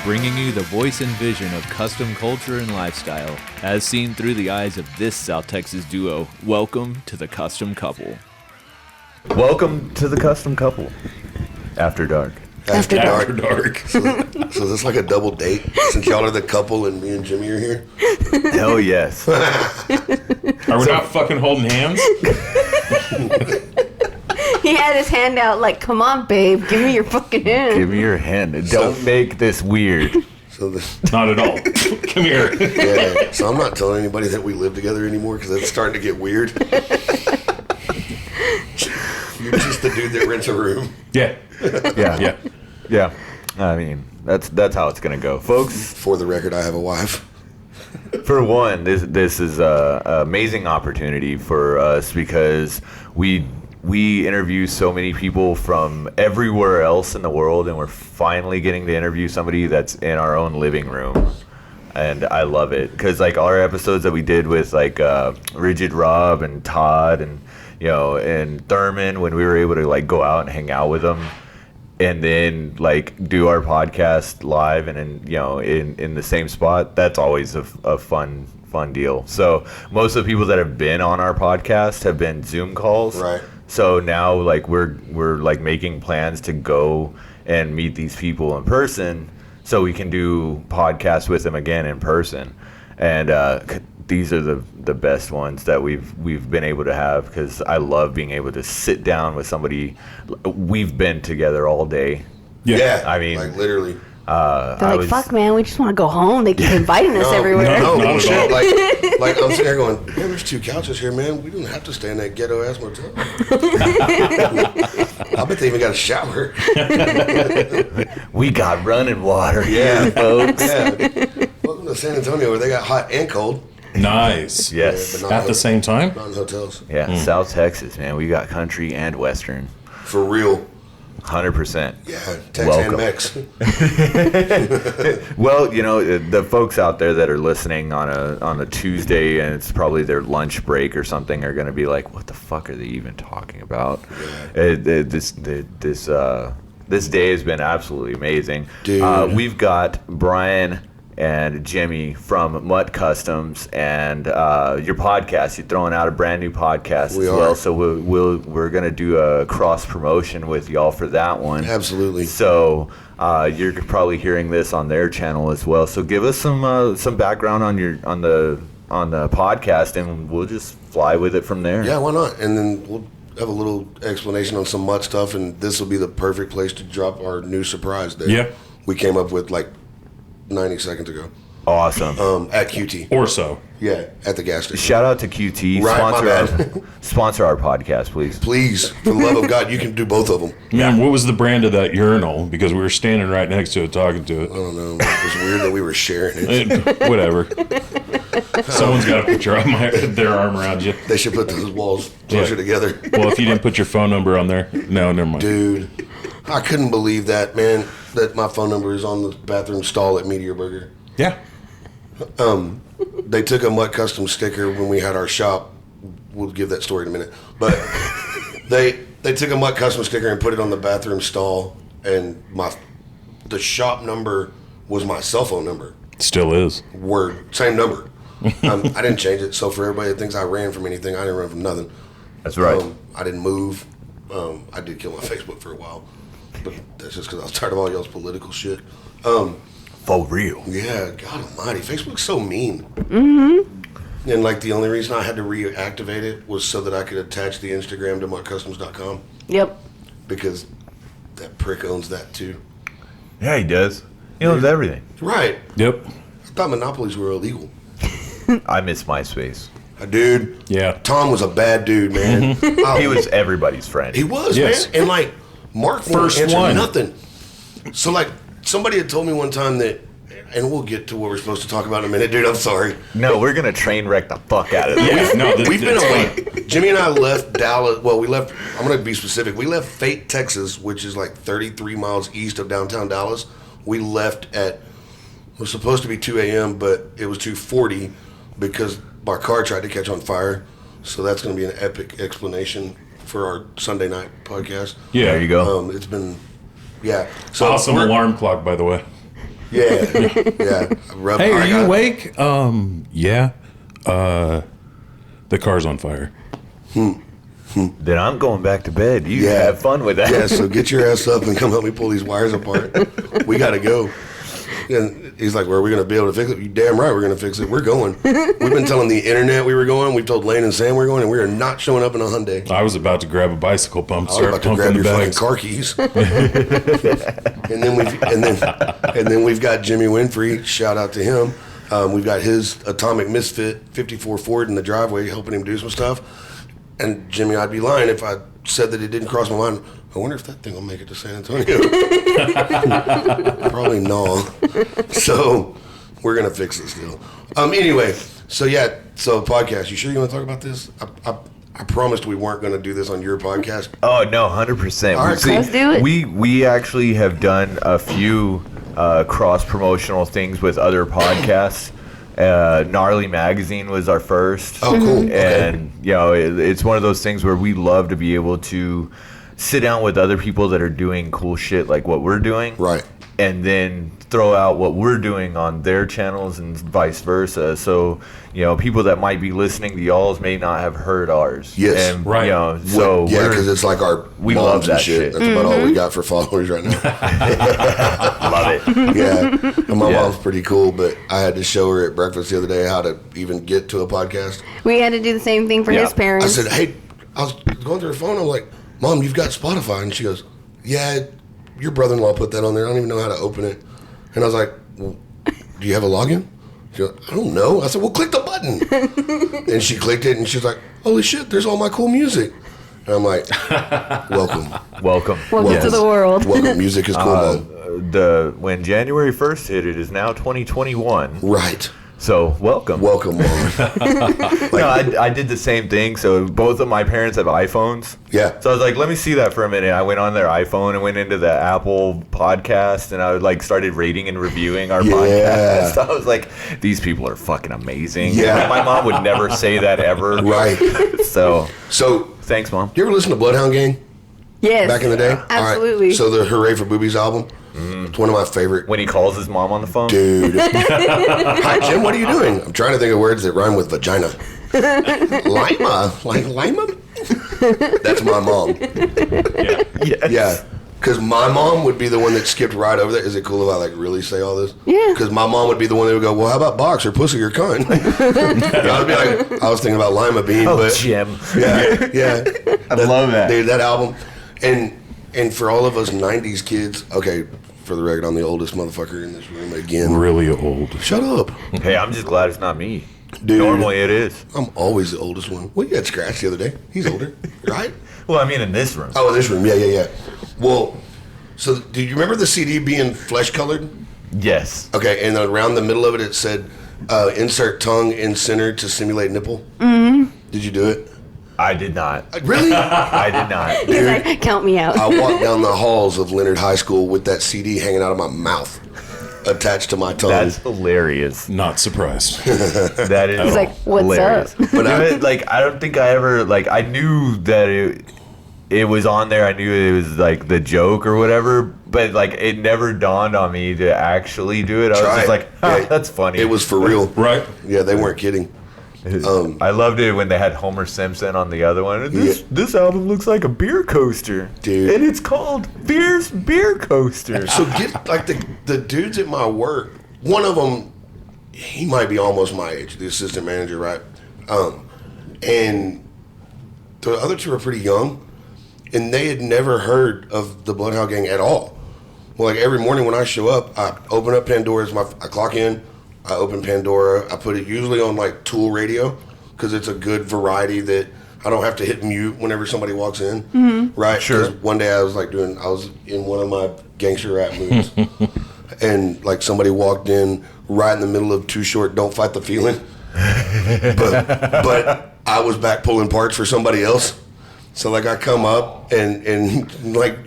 Bringing you the voice and vision of custom culture and lifestyle, as seen through the eyes of this South Texas duo. Welcome to the Custom Couple. Welcome to the Custom Couple. After dark. After dark. So is this like a double date since y'all are the couple and me and Jimmy are here? Hell yes. Are we not fucking holding hands? He had his hand out like, come on, babe, give me your fucking hand. Give me your hand. Don't make this weird. Not at all. Come here. Yeah. So I'm not telling anybody that we live together anymore because it's starting to get weird. You're just the dude that rents a room. Yeah. Yeah. I mean, that's how it's gonna go, folks. For the record, I have a wife. For one, this is a amazing opportunity for us because we interview so many people from everywhere else in the world, and we're finally getting to interview somebody that's in our own living room. And I love it because like our episodes that we did with like Rigid Rob and Todd and and Thurman, when we were able to like go out and hang out with them and then like do our podcast live and in the same spot, that's always a fun deal. So most of the people that have been on our podcast have been Zoom calls. Right. So now like we're like making plans to go and meet these people in person so we can do podcasts with them again in person. And these are the best ones that we've been able to have because I love being able to sit down with somebody. We've been together all day. Yeah. I mean, like literally. They're like, fuck, man, we just want to go home. They keep inviting us everywhere. No, bullshit. Like I'm sitting here going, man, there's 2 couches here, man. We don't have to stay in that ghetto-ass motel. I bet they even got a shower. We got running water. Yeah, folks. Yeah. Welcome to San Antonio where they got hot and cold. Nice. Yes. Yeah, At the same time? Not in hotels. Yeah, South Texas, man. We got country and western. For real. 100%. Yeah, Tex Welcome. and Mex. Well, the folks out there that are listening on a Tuesday and it's probably their lunch break or something are going to be like, what the fuck are they even talking about? Yeah. This day has been absolutely amazing. Dude. We've got Brian and Jimmy from Mutt Customs and your podcast. You're throwing out a brand new podcast as well, so we're gonna do a cross promotion with y'all for that one. Absolutely. So you're probably hearing this on their channel as well. So give us some background on the podcast, and we'll just fly with it from there. Yeah, why not? And then we'll have a little explanation on some Mutt stuff, and this will be the perfect place to drop our new surprise that we came up with like 90 seconds ago. Awesome. At QT. Or so. Yeah, at the gas station. Shout out to QT. Right, Sponsor our podcast, please. Please, for the love of God, you can do both of them. Man, what was the brand of that urinal? Because we were standing right next to it talking to it. I don't know. It was weird that we were sharing it. Whatever. Someone's got to put their arm around you. They should put those walls closer together. Well, if you didn't put your phone number on there. No, never mind. Dude, I couldn't believe that, man, that my phone number is on the bathroom stall at Meteor Burger. Yeah. They took a Mutt Custom sticker when we had our shop. We'll give that story in a minute. But they took a Mutt Custom sticker and put it on the bathroom stall, and the shop number was my cell phone number. Still is. Word. Same number. I didn't change it, so for everybody that thinks I ran from anything, I didn't run from nothing. That's right. I didn't move. I did kill my Facebook for a while, but that's just because I was tired of all y'all's political shit. For real. Yeah, God almighty. Facebook's so mean. Mm-hmm. And like the only reason I had to reactivate it was so that I could attach the Instagram to mycustoms.com. Yep. Because that prick owns that too. Yeah, he does. He owns everything. Right. Yep. I thought monopolies were illegal. I miss MySpace. Dude. Yeah. Tom was a bad dude, man. He was everybody's friend. He was, Yes. man. And like, Mark First wouldn't answer one. nothing. So like, somebody had told me one time that And we'll get to what we're supposed to talk about in a minute, dude. I'm sorry. No, we're gonna train wreck the fuck out of this. Yeah, no, We've been away. Jimmy and I left Dallas. Well, we left. I'm going to be specific. We left Fate, Texas, which is like 33 miles east of downtown Dallas. We left at. It was supposed to be 2 a.m., but it was 2:40 because my car tried to catch on fire. So that's going to be an epic explanation for our Sunday night podcast. Yeah, There you go. It's been, yeah. So Awesome alarm clock, by the way. Yeah, yeah. Hey, are you awake? Yeah. The car's on fire. Then I'm going back to bed. You Yeah. have fun with that. Yeah, so get your ass up and come help me pull these wires apart. We got to go. And he's like, well, are we going to be able to fix it? You damn right we're going to fix it. We're going. We've been telling the internet we were going. We told Lane and Sam we were going, and we are not showing up in a Hyundai. I was about to grab a bicycle pump, I was start about to pumping grab the your fucking bags. car keys. and then we've got Jimmy Winfrey. Shout out to him. We've got his Atomic Misfit 54 Ford in the driveway helping him do some stuff. And Jimmy, I'd be lying if I said that it didn't cross my mind. I wonder if that thing will make it to San Antonio. Probably no. So we're gonna fix this deal. Anyway, so podcast. You sure you want to talk about this? I promised we weren't going to do this on your podcast. Oh no, 100%. All right, let's do it. We actually have done a few cross promotional things with other podcasts. Gnarly Magazine was our first. Oh, cool. Okay. And it's one of those things where we love to be able to sit down with other people that are doing cool shit like what we're doing. Right. And then throw out what we're doing on their channels and vice versa. So, people that might be listening to y'all's may not have heard ours. Yes. And, Right. So yeah, because it's like we moms love and that shit. shit. That's about all we got for followers right now. love it. Yeah, and my Yeah. mom's pretty cool, but I had to show her at breakfast the other day how to even get to a podcast. We had to do the same thing for Yeah. his I parents. said, hey, I was going through her phone. I'm like, Mom, you've got Spotify. And she goes, yeah, your brother-in-law put that on there. I don't even know how to open it. And I was like, well, do you have a login? She goes, I don't know. I said, well, click the button. And she clicked it, and she's like, holy shit, there's all my cool music. And I'm like, welcome. Welcome. Welcome to the world. Welcome. Music is cool, Mom. When January 1st hit, it is now 2021. Right. So, welcome. Welcome, Mom. No, I did the same thing. So both of my parents have iPhones. Yeah. So I was like, let me see that for a minute. I went on their iPhone and went into the Apple podcast, and I started rating and reviewing our podcast. I was like, these people are fucking amazing. Yeah. And my mom would never say that ever. Right. So So, thanks, Mom. you ever listen to Bloodhound Gang Yes. back in the day? Absolutely. All right. So the Hooray for Boobies album, it's one of my favorite. When he calls his mom on the phone. Dude. Hi, Jim. What are you doing? I'm trying to think of words that rhyme with vagina. Lima. Like Lima? That's my mom. Yes. Yeah. Because my mom would be the one that skipped right over that. Is it cool if I really say all this? Yeah. Because my mom would be the one that would go, well, how about box or pussy or cunt? And I would be like, I was thinking about Lima Bean, Oh, but Jim. yeah, yeah. I love that. Dude, that album. And for all of us 90s kids, okay, for the record, I'm the oldest motherfucker in this room again. Really old. Shut up. Hey, I'm just glad it's not me. Dude. Normally it is. I'm always the oldest one. Well, you had Scratch the other day. He's older, right? Well, I mean, in this room. Oh, in this room. Yeah. Well, so do you remember the CD being flesh colored? Yes. Okay, and around the middle of it, it said, insert tongue in center to simulate nipple. Did you do it? I did not. Really? I did not. He's like, count me out. I walked down the halls of Leonard High School with that CD hanging out of my mouth, attached to my tongue. That's hilarious. Not surprised. That is He's like, what's hilarious. up? But I don't think I ever I knew that it was on there. I knew it was the joke or whatever, but it never dawned on me to actually do it. I was Try just it. like, Yeah, that's funny. It was for real. Right? Yeah, they weren't kidding. I loved it when they had Homer Simpson on the other one. This album looks like a beer coaster, Dude. and it's called Fierce Beer Coaster. So get the dudes at my work. One of them, he might be almost my age, the assistant manager, right? And the other two are pretty young, and they had never heard of the Bloodhound Gang at all. Well, every morning when I show up, I open up Pandora's. I clock in, I open Pandora. I put it usually on Tool Radio because it's a good variety that I don't have to hit mute whenever somebody walks in. Right? Sure. 'Cause one day I was I was in one of my gangster rap moods. and like somebody walked in right in the middle of Too Short, Don't Fight the Feeling. but I was back pulling parts for somebody else. So like I come up and like,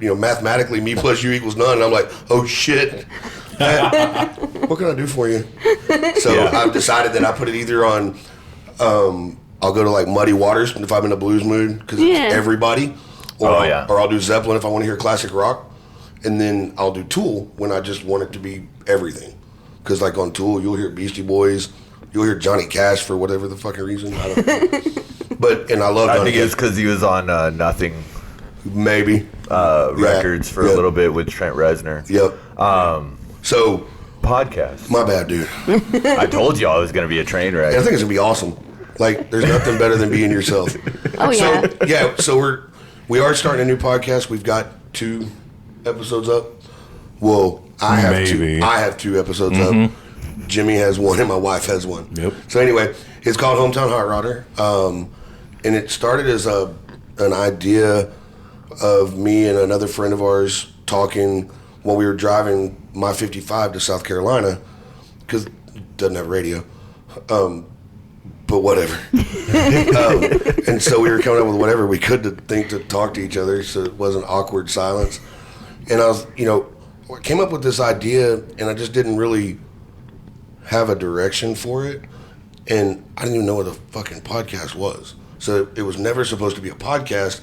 mathematically me plus you equals none. And I'm like, oh shit. What can I do for you? So I've decided that I put it either on, I'll go to like Muddy Waters if I'm in a blues mood because it's everybody. Or I'll do Zeppelin if I want to hear classic rock. And then I'll do Tool when I just want it to be everything. Because like on Tool, you'll hear Beastie Boys. You'll hear Johnny Cash for whatever the fucking reason. I don't know. And I love Johnny I think it's because he was on Nothing maybe records for a little bit with Trent Reznor. Yep. So podcast. My bad, dude. I told you I was going to be a train wreck. And I think it's going to be awesome. Like, there's nothing better than being yourself. Oh, yeah. So we are starting a new podcast. We've got 2 episodes up. Well, I have 2 episodes up. Jimmy has 1 and my wife has 1. Yep. So anyway, it's called Hometown Hot Rodder. And it started as an idea of me and another friend of ours talking while we were driving my 55 to South Carolina because it doesn't have radio. But whatever. And so we were coming up with whatever we could to talk to each other so it wasn't awkward silence. And I was, I came up with this idea and I just didn't really have a direction for it. And I didn't even know what a fucking podcast was. So it was never supposed to be a podcast.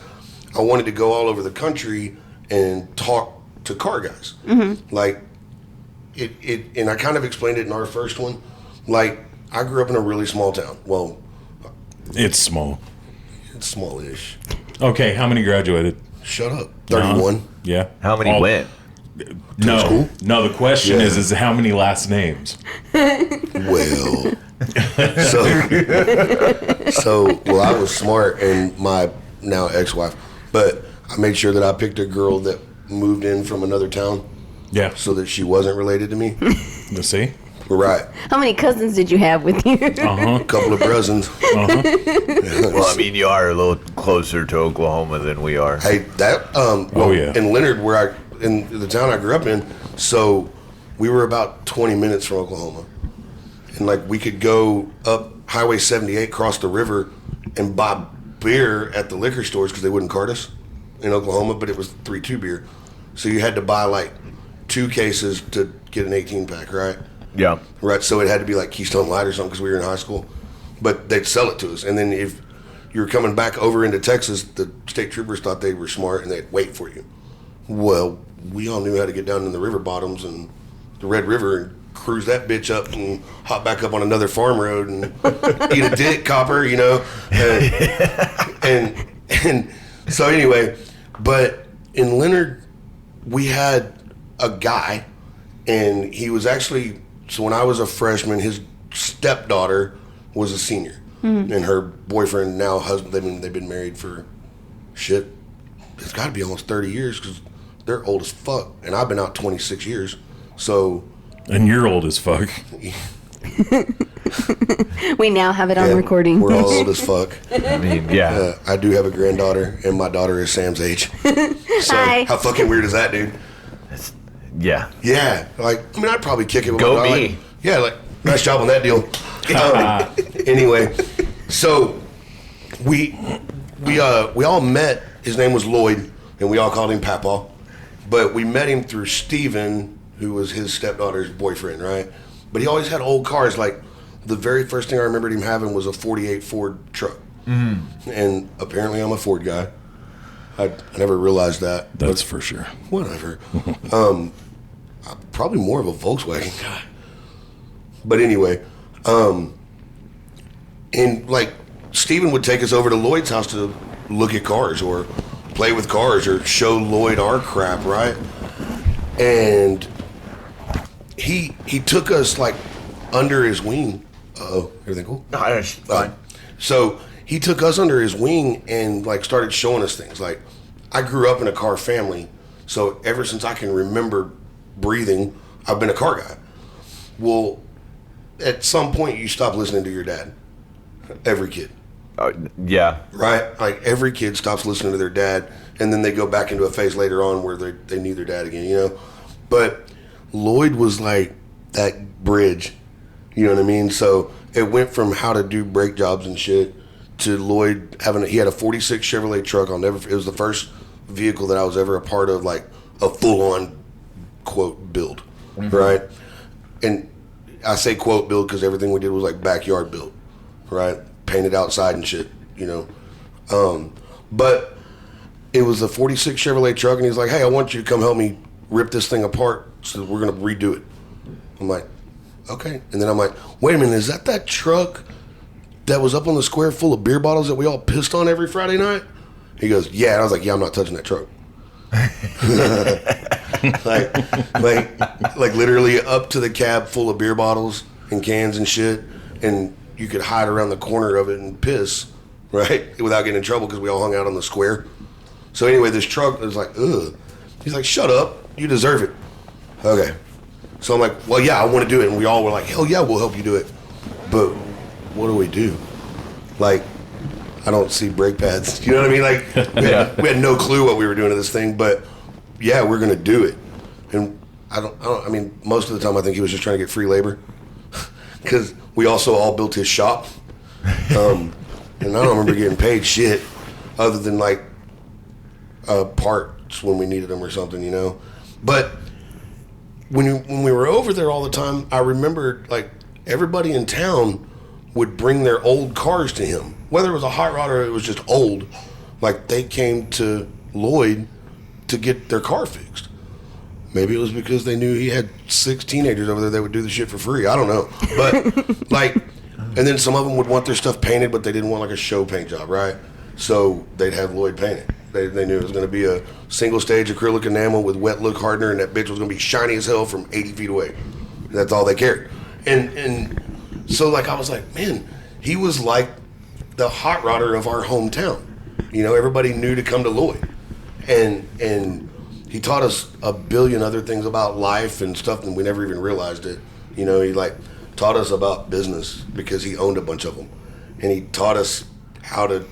I wanted to go all over the country and talk to car guys. Mm-hmm. Like, and I kind of explained it in our first one. Like, I grew up in a really small town. Well, it's small. It's small-ish. Okay, how many graduated? Shut up. 31. Yeah. How many went? No. School? No, the question is how many last names? Well, well, I was smart and my now ex-wife, but I made sure that I picked a girl that moved in from another town. Yeah. So that she wasn't related to me. You see? Right. How many cousins did you have with you? A couple of cousins. Well, I mean, you are a little closer to Oklahoma than we are. Hey, that in Leonard, in the town I grew up in, so we were about 20 minutes from Oklahoma. And like we could go up Highway 78, cross the river, and buy beer at the liquor stores because they wouldn't cart us in Oklahoma, but it was 3-2 beer. So you had to buy like 2 cases to get an 18-pack, right? Yeah. Right, so it had to be like Keystone Light or something because we were in high school. But they'd sell it to us. And then if you were coming back over into Texas, the state troopers thought they were smart and they'd wait for you. Well, we all knew how to get down in the river bottoms and the Red River and cruise that bitch up and hop back up on another farm road and eat a dick, copper, And so anyway, but in Leonard, we had a guy, and he was actually, so when I was a freshman, his stepdaughter was a senior. Mm-hmm. And her boyfriend, now husband, they've been married for it's got to be almost 30 years because they're old as fuck. And I've been out 26 years. So. And you're old as fuck. We now have it on recording. We're all old as fuck. I mean, yeah. I do have a granddaughter, and my daughter is Sam's age. So Hi. how fucking weird is that, dude? Yeah. Yeah. Like, I mean, I'd probably kick it with Go my daughter. me. Like, yeah, like, nice job on that deal. Anyway, so we all met. His name was Lloyd, and we all called him Papa. But we met him through Steven, who was his stepdaughter's boyfriend, right? But he always had old cars. Like, the very first thing I remembered him having was a 48 Ford truck. Mm-hmm. And apparently I'm a Ford guy. I never realized that. That's for sure. Whatever. I'm probably more of a Volkswagen guy. But anyway, and like, Steven would take us over to Lloyd's house to look at cars or play with cars or show Lloyd our crap, right? And he took us like under his wing. Everything cool? No, it's fine. So he took us under his wing and like started showing us things. Like, I grew up in a car family, so ever since I can remember breathing, I've been a car guy. Well, at some point you stop listening to your dad. Every kid. Yeah. Right? Like, every kid stops listening to their dad, and then they go back into a phase later on where they need their dad again, But Lloyd was like that bridge. You know what I mean? So it went from how to do brake jobs and shit to Lloyd he had a 46 Chevrolet truck. It was the first vehicle that I was ever a part of, like a full-on quote build, right? And I say quote build because everything we did was like backyard build, right? Painted outside and shit, you know. But it was a 46 Chevrolet truck, and he's like, hey, I want you to come help me rip this thing apart, so we're going to redo it. I'm like, okay. And then I'm like, wait a minute, is that truck that was up on the square full of beer bottles that we all pissed on every Friday night? He goes, yeah. And I was like, yeah, I'm not touching that truck. like literally up to the cab full of beer bottles and cans and shit, and you could hide around the corner of it and piss, right, without getting in trouble because we all hung out on the square. So anyway, this truck was like, ugh. He's like, shut up, you deserve it. Okay. So I'm like, well, yeah, I want to do it. And we all were like, hell yeah, we'll help you do it. But what do we do? Like, I don't see brake pads. You know what I mean? Like, we had no clue what we were doing to this thing, but yeah, we're going to do it. And I mean, most of the time I think he was just trying to get free labor because we also all built his shop. And I don't remember getting paid shit other than like parts when we needed them or something, you know? But when we were over there all the time, I remember like everybody in town would bring their old cars to him, whether it was a hot rod or it was just old. Like they came to Lloyd to get their car fixed. Maybe it was because they knew he had 6 teenagers over there that would do the shit for free. I don't know, but like, and then some of them would want their stuff painted, but they didn't want like a show paint job, right? So they'd have Lloyd paint it. They knew it was going to be a single stage acrylic enamel with wet look hardener, and that bitch was going to be shiny as hell from 80 feet away. That's all they cared. And so like I was like, man, he was like the hot rodder of our hometown. You know, everybody knew to come to Lloyd, and he taught us a billion other things about life and stuff, and we never even realized it. You know, he like taught us about business because he owned a bunch of them, and he taught us how to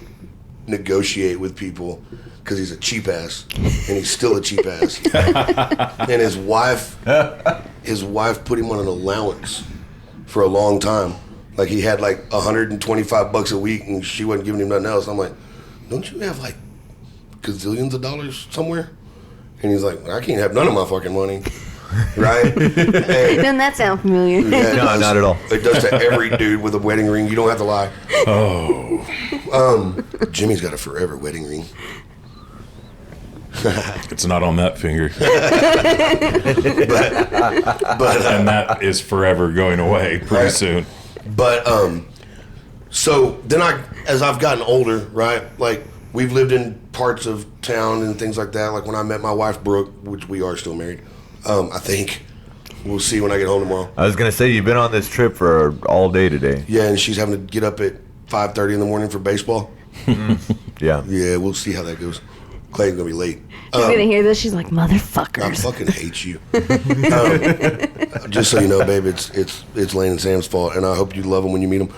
negotiate with people because he's a cheap ass, and he's still a cheap ass. And his wife put him on an allowance for a long time. Like he had like $125 a week, and she wasn't giving him nothing else. I'm like, don't you have like gazillions of dollars somewhere? And he's like, I can't have none of my fucking money. Right? Doesn't that sound familiar? Yeah, no, not at all. It does to every dude with a wedding ring. You don't have to lie. Oh. Jimmy's got a forever wedding ring. It's not on that finger. but And that is forever going away pretty soon. But so then as I've gotten older, right? Like we've lived in parts of town and things like that. Like when I met my wife Brooke, which we are still married. I think we'll see when I get home tomorrow. I was gonna say you've been on this trip for all day today. Yeah, and she's having to get up at 5:30 in the morning for baseball. Yeah. Yeah, we'll see how that goes. Clayton's gonna be late. She's gonna hear this. She's like, motherfuckers. I fucking hate you. Just so you know, babe, it's Lane and Sam's fault, and I hope you love them when you meet them.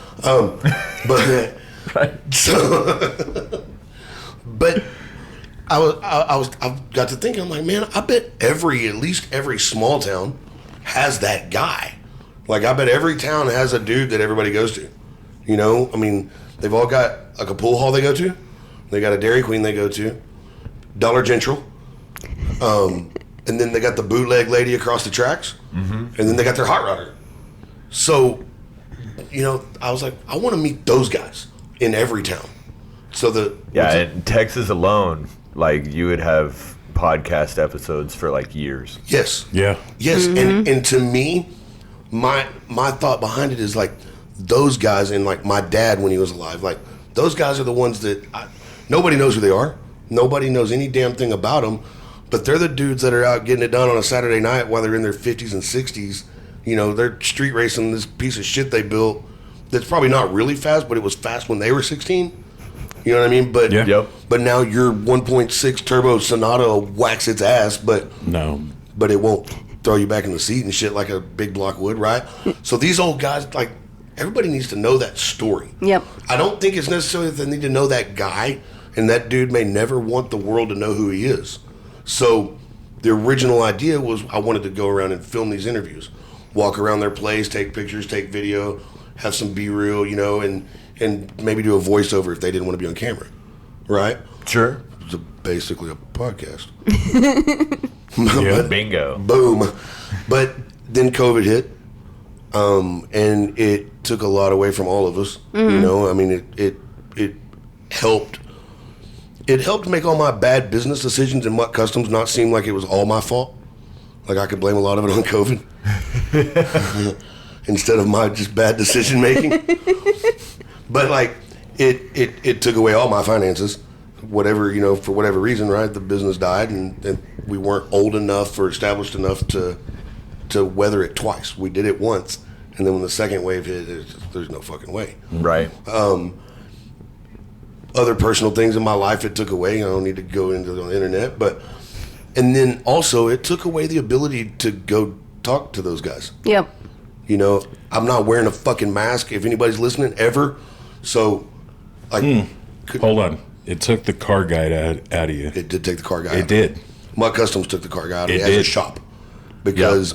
But Right. so, but I got to thinking, I'm like, man, I bet at least every small town has that guy. Like, I bet every town has a dude that everybody goes to. You know, I mean, they've all got like a pool hall they go to. They got a Dairy Queen they go to, Dollar General, and then they got the bootleg lady across the tracks, and then they got their hot rodder. So, you know, I was like, I want to meet those guys in every town. So in Texas alone, like you would have podcast episodes for like years. Yes. Yeah. Yes, and to me, my thought behind it is like those guys, and like my dad when he was alive, like those guys are the ones that nobody knows who they are. Nobody knows any damn thing about them, but they're the dudes that are out getting it done on a Saturday night while they're in their 50s and 60s. You know, they're street racing this piece of shit they built that's probably not really fast, but it was fast when they were 16. You know what I mean? But Yeah. Yep. But now your 1.6 turbo Sonata will wax its ass, but it won't throw you back in the seat and shit like a big block would, right? So these old guys, like, everybody needs to know that story. Yep. I don't think it's necessarily that they need to know that guy, and that dude may never want the world to know who he is. So the original idea was I wanted to go around and film these interviews, walk around their place, take pictures, take video, have some B-reel, you know, and maybe do a voiceover if they didn't want to be on camera, right? Sure. It's basically a podcast. Yeah. Bingo. Boom. But then COVID hit, and it took a lot away from all of us. You know, I mean, it helped. It helped make all my bad business decisions in Mutt Customs not seem like it was all my fault. Like I could blame a lot of it on COVID instead of my just bad decision making. But like it took away all my finances. Whatever, you know, for whatever reason, right? The business died, and we weren't old enough or established enough to weather it twice. We did it once, and then when the second wave hit, there's no fucking way. Right. Other personal things in my life it took away. I don't need to go into the internet, and then also it took away the ability to go talk to those guys. Yep. You know, I'm not wearing a fucking mask if anybody's listening ever. So, like, Hold on. It took the car guy out of you. it did take the car guy out. It did. My Customs took the car guy out of It me as a did. shop because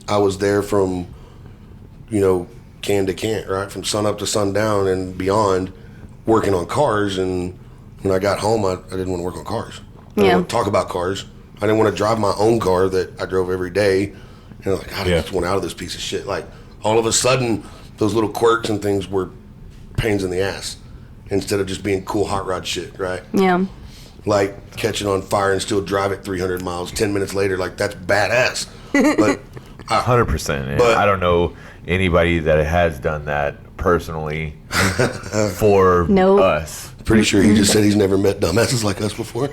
I was there from, you know, can to can't, right? From sun up to sundown and beyond, working on cars. And when I got home, I didn't want to work on cars. I didn't Yeah. want to talk about cars. I didn't want to drive my own car that I drove every day. And I'm like, God, I just want out of this piece of shit. Like, all of a sudden, those little quirks and things were pains in the ass instead of just being cool hot rod shit, right? Yeah. Like catching on fire and still drive it 300 miles 10 minutes later, like that's badass. But 100%. But- I don't know anybody that has done that personally for Nope. us. pretty sure he just said he's never met dumbasses like us before.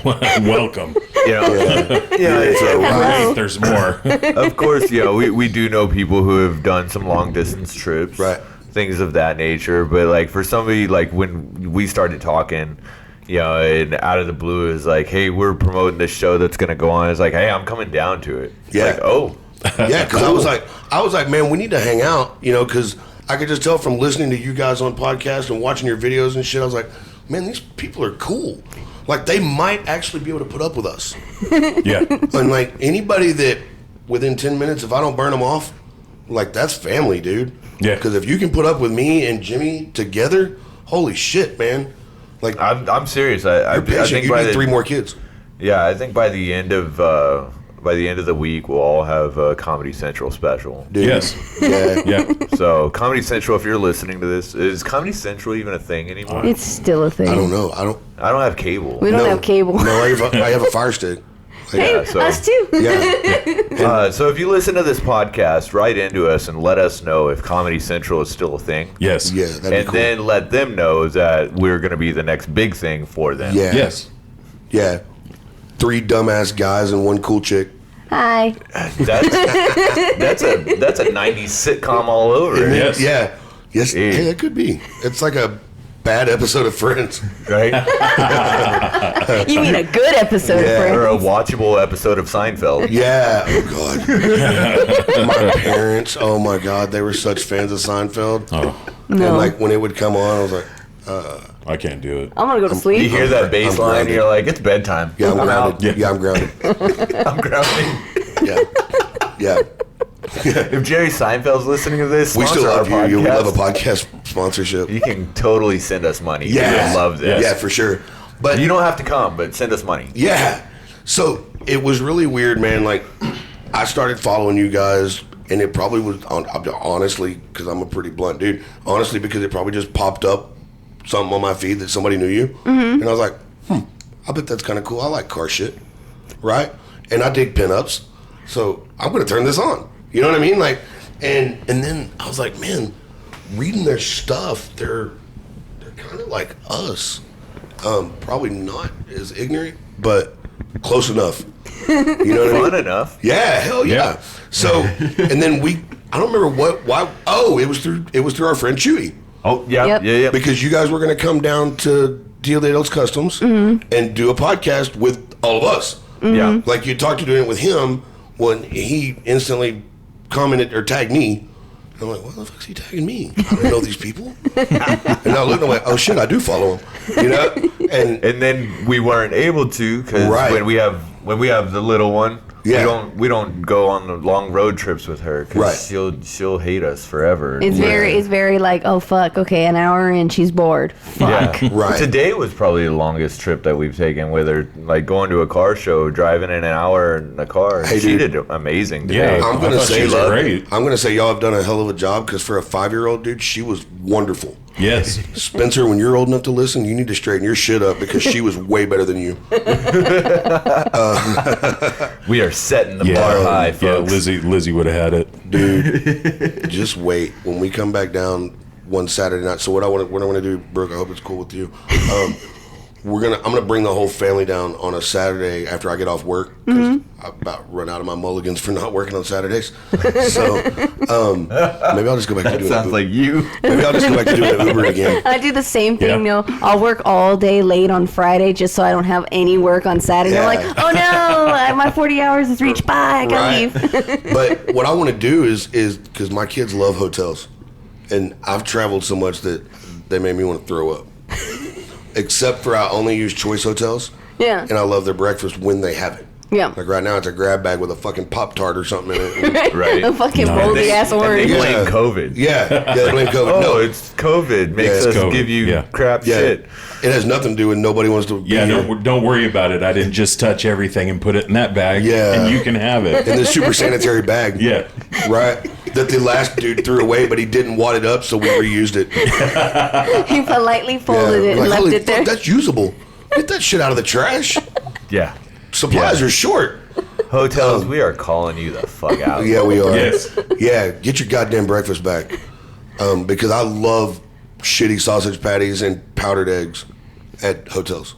Welcome. You know, It's a ride. Wait, there's more. of course, you know, we do know people who have done some long distance trips, Right. things of that nature. But like for somebody, like when we started talking, you know, and out of the blue is like, hey, we're promoting this show that's gonna go on. It's like, hey, I'm coming down to it. It's Yeah. like, oh, Yeah, because I was like, man, we need to hang out, you know, because I could just tell from listening to you guys on podcasts and watching your videos and shit. I was like, man, these people are cool. Like they might actually be able to put up with us. Yeah. And like anybody that within 10 minutes, if I don't burn them off, like that's family, dude. Yeah. Because if you can put up with me and Jimmy together, holy shit, man. Like I'm serious. I you're patient. think You by need the 3 more kids. Yeah, I think by the end of the week, we'll all have a Comedy Central special. Dude. Yes. Yeah. Yeah. So, Comedy Central, if you're listening to this, is Comedy Central even a thing anymore? It's still a thing. I don't know. I don't. I don't have cable. We don't no. have cable. No, I have a Fire Stick. Hey, Yeah, so- us too. Yeah. So, if you listen to this podcast, write into us and let us know if Comedy Central is still a thing. Yes. Yeah. That'd be And cool. then let them know that we're going to be the next big thing for them. Yeah. Yes. Yeah. 3 dumbass guys and 1 cool chick. Hi. That's a 90s sitcom all over. And then- Yes. Yeah. Yes. Yeah. Hey, that could be. It's like a bad episode of Friends. Right? You mean a good episode, Yeah. friend? Or a watchable episode of Seinfeld. Yeah. Oh God. My parents. Oh my God. They were such fans of Seinfeld. Oh, No. And like when it would come on, I was like, I can't do it. I'm gonna go to You sleep. hear that bass I'm line, grounded. you're like, it's bedtime. yeah, I'm out. grounded. Yeah, I'm grounded. I'm grounded. Yeah. Yeah. If Jerry Seinfeld's listening to this, We still sponsor love our you. We podcast. love a podcast sponsorship. You can totally send us money. Yeah. We would love this. Yeah, for sure. But You don't have to come, but send us money. yeah. So it was really weird, man. Like, I started following you guys, and it probably was, honestly, because I'm a pretty blunt dude, honestly, because it probably just popped up something on my feed that somebody knew you. And I was like, I bet that's kind of cool. I like car shit, right? And I dig pinups. So I'm going to turn this on. You know what I mean? Like, and then I was like, man, reading their stuff, they're kind of like us. Probably not as ignorant, but close enough. You know what I mean? Fun enough. Yeah, hell yeah. Yeah. So, and then I don't remember why. Oh, it was through our friend Chewy, Oh, yeah. Yep. Yeah. because you guys were going to come down to Deal Dales Customs and do a podcast with all of us. Yeah. Like you talked to doing it with him when he instantly commented or tagged me. I'm like, what the fuck's he tagging me? I don't know these people. And I looked and I'm like, oh shit, I do follow him. You know? And And then we weren't able to because Right. when we have when we have the little one, Yeah. we don't go on the long road trips with her because she'll hate us forever. It's very like, oh fuck, okay, an hour in, she's bored. Fuck. Yeah. Right. Today was probably the longest trip that we've taken with her. Like going to a car show, driving in an hour in the car. Hey, she dude. did amazing today. Yeah. I'm I gonna thought say she was that. great. I'm gonna say y'all have done a hell of a job because for a 5-year-old dude, she was wonderful. Yes. Spencer, when you're old enough to listen, you need to straighten your shit up because she was way better than you. We are setting the bar high, Yeah, folks. Lizzie would have had it. Dude, just wait. When we come back down one Saturday night, so what I want to do, Brooke, I hope it's cool with you. I'm gonna bring the whole family down on a Saturday after I get off work. 'Cause I about run out of my mulligans for not working on Saturdays. So maybe I'll just go back to That doing sounds Uber. like you. Maybe I'll just go back to doing Uber again. I do the same thing, Yeah. I'll work all day late on Friday just so I don't have any work on Saturday. I'm Yeah. like, oh no, my 40 hours is reached. Bye, I gotta Right. leave. But what I want to do is because my kids love hotels, and I've traveled so much that they made me want to throw up. Except for I only use Choice Hotels, Yeah. and I love their breakfast when they have it. Yeah. Like right now, it's a grab bag with a fucking Pop-Tart or something in it. Right. A fucking No. moldy ass And they orange. Yeah. blame COVID. Yeah, they blame COVID. Oh, No, it's COVID. Makes it's us COVID. give you Yeah. crap yeah, shit. it has nothing to do with nobody wants to be Yeah, here. don't worry about it. I didn't just touch everything and put it in that bag. Yeah. And you can have it. In this super sanitary bag. Yeah. Right? That the last dude threw away, but he didn't wad it up, so we reused it. He politely folded Yeah, it like, and left holy it there. fuck, that's usable. Get that shit out of the trash. Yeah. Supplies Yeah. are short. Hotels, we are calling you the fuck out. Yeah, we are. Yes. Yeah, get your goddamn breakfast back. Because I love shitty sausage patties and powdered eggs at hotels.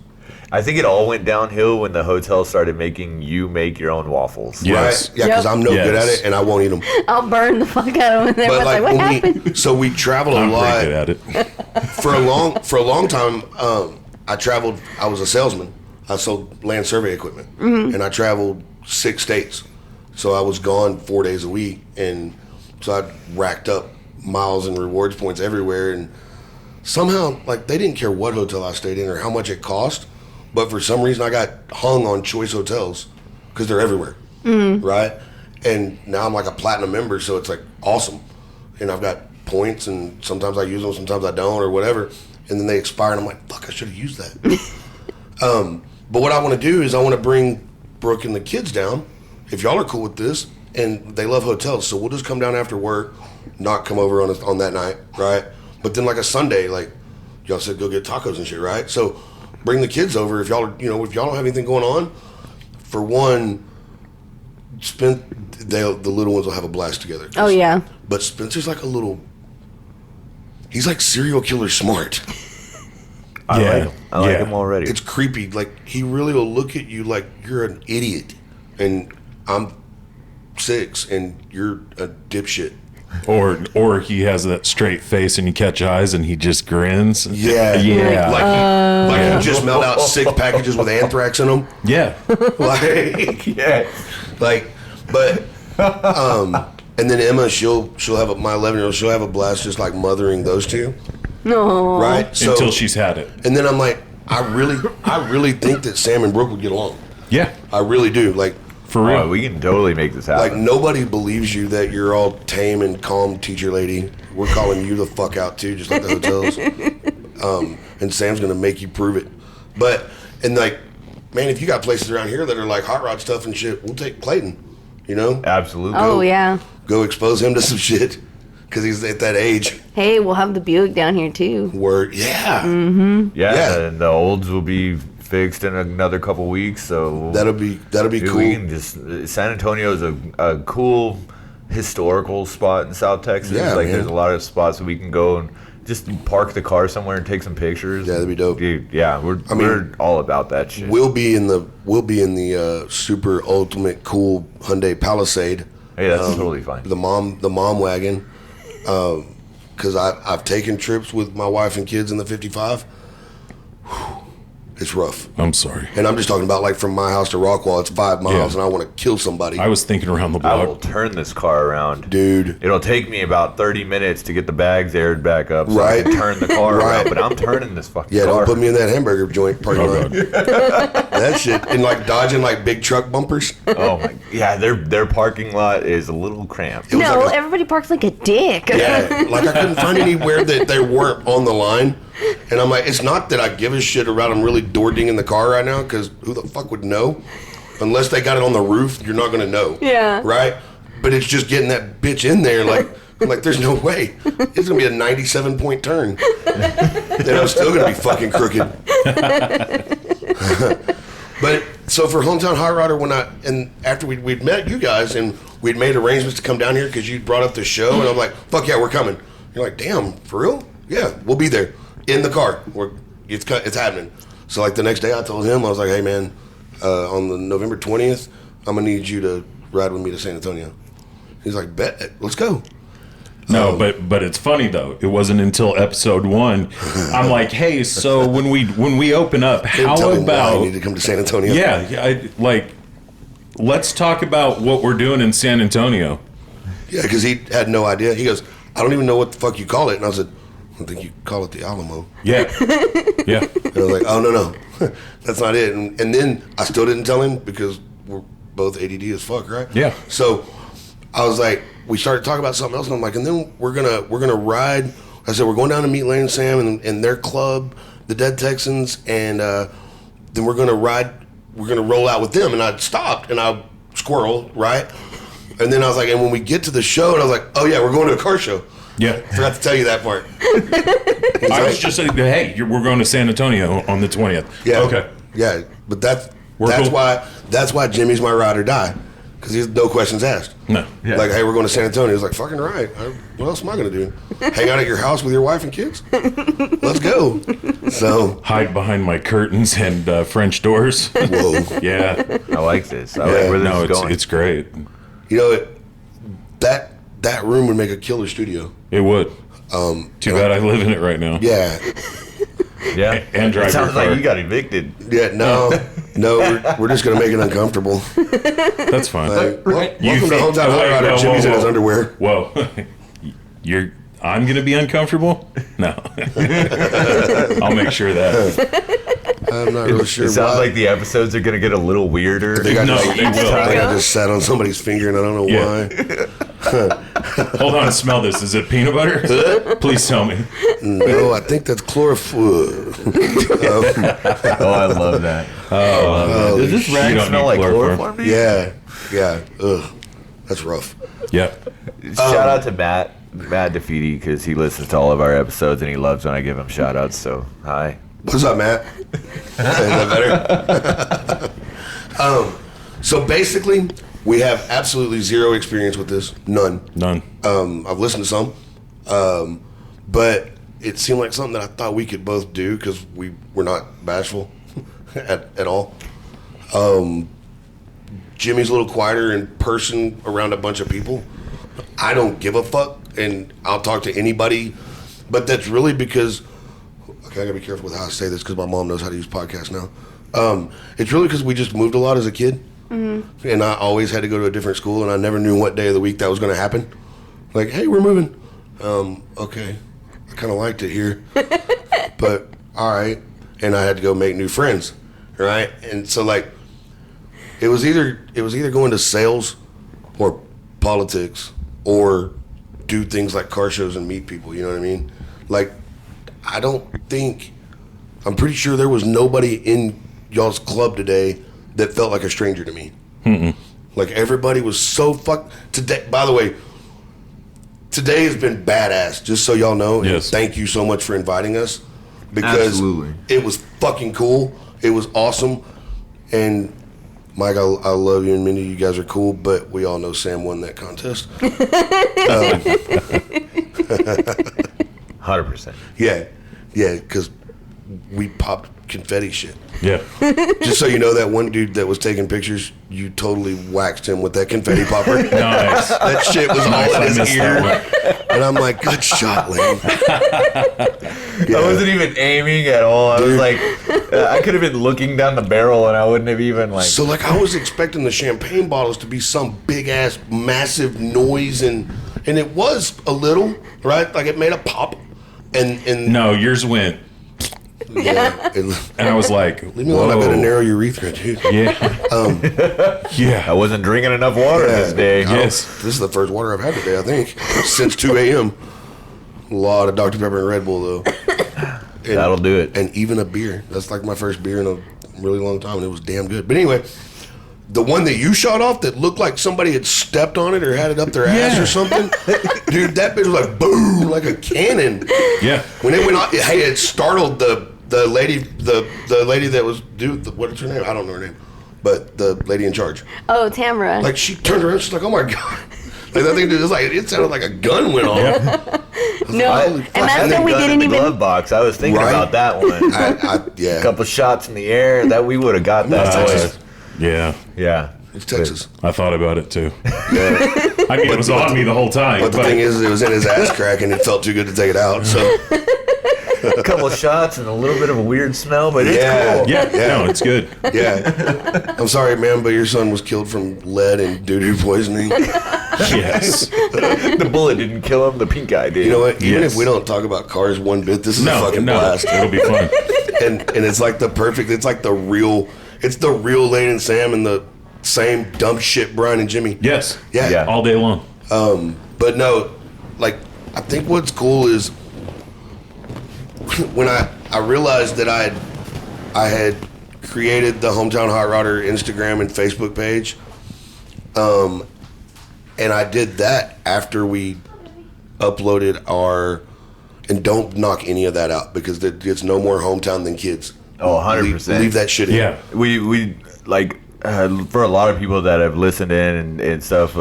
I think it all went downhill when the hotel started making you make your own waffles. Yes. Right? Yeah, because Yep. I'm no good at Yes. it and I won't eat them. I'll burn the fuck out of him. And everyone's like, what happened? so we traveled a I'm lot. pretty good at it. For a long time, I traveled. I was a salesman. I sold land survey equipment, and I traveled 6 states. So I was gone 4 days a week, and so I racked up miles and rewards points everywhere. And somehow, like, they didn't care what hotel I stayed in or how much it cost, but for some reason I got hung on Choice Hotels because they're everywhere, right? And now I'm like a platinum member, so it's like awesome. And I've got points, and sometimes I use them, sometimes I don't, or whatever. And then they expire, and I'm like, fuck, I should have used that. But what I want to do is I want to bring Brooke and the kids down, if y'all are cool with this, and they love hotels, so we'll just come down after work, not come over on that night, right? But then like a Sunday, like y'all said, go get tacos and shit, right? So bring the kids over if y'all don't have anything going on. For one, the little ones will have a blast together. Oh, yeah. But Spencer's like he's like serial killer smart. I Yeah. like him. I like Yeah. him already. It's creepy. Like, he really will look at you like you're an idiot. And I'm 6 and you're a dipshit. Or he has that straight face and you catch eyes and he just grins. Yeah. Yeah. Like he just mailed out 6 packages with anthrax in them. Yeah. Like, yeah. like, but, and then Emma, she'll have my 11-year-old, she'll have a blast just like mothering those two. No. Right? So, Until she's had it. and then I'm like, I really think that Sam and Brooke would get along. Yeah. I really do. Like, For real. Oh, we can totally make this happen. Like, nobody believes you that you're all tame and calm, teacher lady. We're calling you the fuck out too, just like the hotels. And Sam's gonna make you prove it. But, and like, man, if you got places around here that are like hot rod stuff and shit, we'll take Clayton. You know, Absolutely. Oh, yeah. go expose him to some shit because he's at that age. Hey, we'll have the Buick down here, too. Where, yeah, Yeah, Yeah. and the olds will be fixed in another couple weeks, so that'll be dude, cool. we can just San Antonio is a cool historical spot in South Texas. Yeah, like man. there's a lot of spots that we can go and just park the car somewhere and take some pictures. Yeah, that'd be dope. Dude, yeah, we're all about that shit. We'll be in the super ultimate cool Hyundai Palisade. Hey, that's totally fine. The mom wagon, because I've taken trips with my wife and kids in the 55. Whew, it's rough, I'm sorry. and I'm just talking about like from my house to Rockwall. It's 5 miles, Yeah. and I want to kill somebody, I was thinking around the I will block. turn this car around. dude. It'll take me about 30 minutes to get the bags aired back up so I Right. can turn the car Right. around, but I'm turning this fucking Yeah, car. don't put me in that hamburger joint parking Oh, lot. God. That shit. And like dodging like big truck bumpers. Oh my, yeah, their parking lot is a little cramped. No, like everybody parks like a dick. Yeah, like I couldn't find anywhere that they weren't on the line. And I'm like, it's not that I give a shit about them really door dinging the car right now, because who the fuck would know? Unless they got it on the roof, you're not going to know. Yeah. Right? But it's just getting that bitch in there. Like, I'm like, there's no way. It's going to be a 97-point turn. And I'm still going to be fucking crooked. But so for Hometown Hot Rodder, after we'd met you guys and we'd made arrangements to come down here because you brought up the show, and I'm like, fuck yeah, we're coming. You're like, damn, for real? Yeah, we'll be there in the car. It's happening. So like the next day, I told him, I was like, hey man, on the November 20th, I'm gonna need you to ride with me to San Antonio. He's like, bet, let's go. No, but it's funny though. It wasn't until episode 1. I'm like, hey, so when we open up, how about I need to come to San Antonio? Yeah, let's talk about what we're doing in San Antonio. Yeah, because he had no idea. He goes, I don't even know what the fuck you call it. And I said, I think you call it the Alamo. Yeah, yeah. And I was like, oh no, that's not it. And then I still didn't tell him because we're both ADD as fuck, right? Yeah. So I was like, we started talking about something else, and I'm like, and then we're gonna ride. I said, we're going down to meet Lane and Sam and their club, the Dead Texans, and then we're gonna ride. We're gonna roll out with them. And I stopped and I squirreled, right? And then I was like, and when we get to the show, and I was like, oh yeah, we're going to a car show. Yeah. Forgot to tell you that part. I was just saying, hey, we're going to San Antonio on the 20th. Yeah. Okay. Yeah, but that's cool. why Jimmy's my ride or die, because he's no questions asked. No. Yeah. Like, hey, we're going to San Antonio. He's like, fucking right. What else am I going to do? Hang out at your house with your wife and kids? Let's go. So Hide behind my curtains and French doors. whoa. Yeah. I like this. I Yeah. like where this No, is going. it's great. You know, that room would make a killer studio. It would. Too bad I live in it right now. Yeah. yeah. and drive It sounds your car. like you got evicted. Yeah, no, we're just going to make it uncomfortable. That's fine. Like, welcome to think- Hometown Hot Rodder. whoa, Jimmy's in his whoa. underwear. Whoa. I'm going to be uncomfortable? No. I'll make sure that. I'm not really sure It sounds why. like the episodes are going to get a little weirder. I think I No, just, they will. I think I just sat on somebody's finger and I don't know Yeah. why. Hold on, smell this. Is it peanut butter? Please tell me. No, I think that's chlorophyll. Oh, I love that. Does this You rag don't smell need like chloroform. chloroform to you? Yeah. Ugh, that's rough. Yep. Shout out to Matt DeFeedy, because he listens to all of our episodes and he loves when I give him shout outs. So, hi. What's up, Matt? Is that better? So basically, we have absolutely zero experience with this. None. I've listened to some, but it seemed like something that I thought we could both do because we're not bashful at all. Jimmy's a little quieter in person around a bunch of people. I don't give a fuck, and I'll talk to anybody, but that's really because, okay, I gotta be careful with how I say this because my mom knows how to use podcasts now. It's really because we just moved a lot as a kid, and I always had to go to a different school, and I never knew what day of the week that was going to happen. Like, hey, we're moving. Okay, I kind of liked it here, but all right, and I had to go make new friends, right? And so like, it was either going to sales or politics or do things like car shows and meet people, you know what I mean? Like, I'm pretty sure there was nobody in y'all's club today that felt like a stranger to me. Mm-mm. Like, everybody was so today, by the way, today has been badass, just so y'all know. Yes. And thank you so much for inviting us, because Absolutely. it was fucking cool. It was awesome. And Mike, I love you, and Mindy, you guys are cool, but we all know Sam won that contest. 100%. Yeah, because we popped confetti shit. Yeah. Just so you know, that one dude that was taking pictures, you totally waxed him with that confetti popper. Nice. That shit was all I in his missed ear. that one. And I'm like, good shot, Lane. Yeah. I wasn't even aiming at all. I was like, I could have been looking down the barrel and I wouldn't have even like. So, like, I was expecting the champagne bottles to be some big-ass, massive noise, and it was a little, right? Like, it made a pop. And No, yours went. Yeah. And I was like, Leave me alone. I've got a narrow urethra, dude. yeah. Yeah. I wasn't drinking enough water this day. Yes. This is the first water I've had today, I think, since 2 a.m. A lot of Dr. Pepper and Red Bull, though. And, That'll do it. And even a beer. That's like my first beer in a really long time, and it was damn good. But anyway, the one that you shot off that looked like somebody had stepped on it or had it up their ass or something, dude, that bitch was like boom, like a cannon. Yeah. When it went off, hey, it startled the lady, the lady that was what's her name? I don't know her name, but the lady in charge. Oh, Tamara. Like she turned around, she's like, "Oh my god!" Like that thing, dude, it sounded like a gun went off. Yeah. No, and that's when we didn't in the even. glove box. I was thinking Right? about that one. Yeah, A couple shots in the air that we would have got that. Texas. Yeah. Yeah. It's Texas. I thought about it too. Yeah. I mean, it was on me the whole time. But the thing is, it was in his ass crack, and it felt too good to take it out. So A couple shots and a little bit of a weird smell, but it's Yeah. cool. no, it's good. yeah, I'm sorry, man, but your son was killed from lead and doo-doo poisoning. Yes. The bullet didn't kill him. The pink eye did. You know what? Even Yes. if we don't talk about cars one bit, this is a fucking blast. It'll be fun. And it's like it's like the real Lane and Sam and the same dumb shit Brian and Jimmy. Yes. Yeah. Yeah. All day long. But no, like, I think what's cool is when I realized that I had created the Hometown Hot Rodder Instagram and Facebook page, and I did that after we uploaded and don't knock any of that out because it's no more hometown than kids. Oh, 100%. Leave that shit in. Yeah. We like for a lot of people that have listened in and stuff.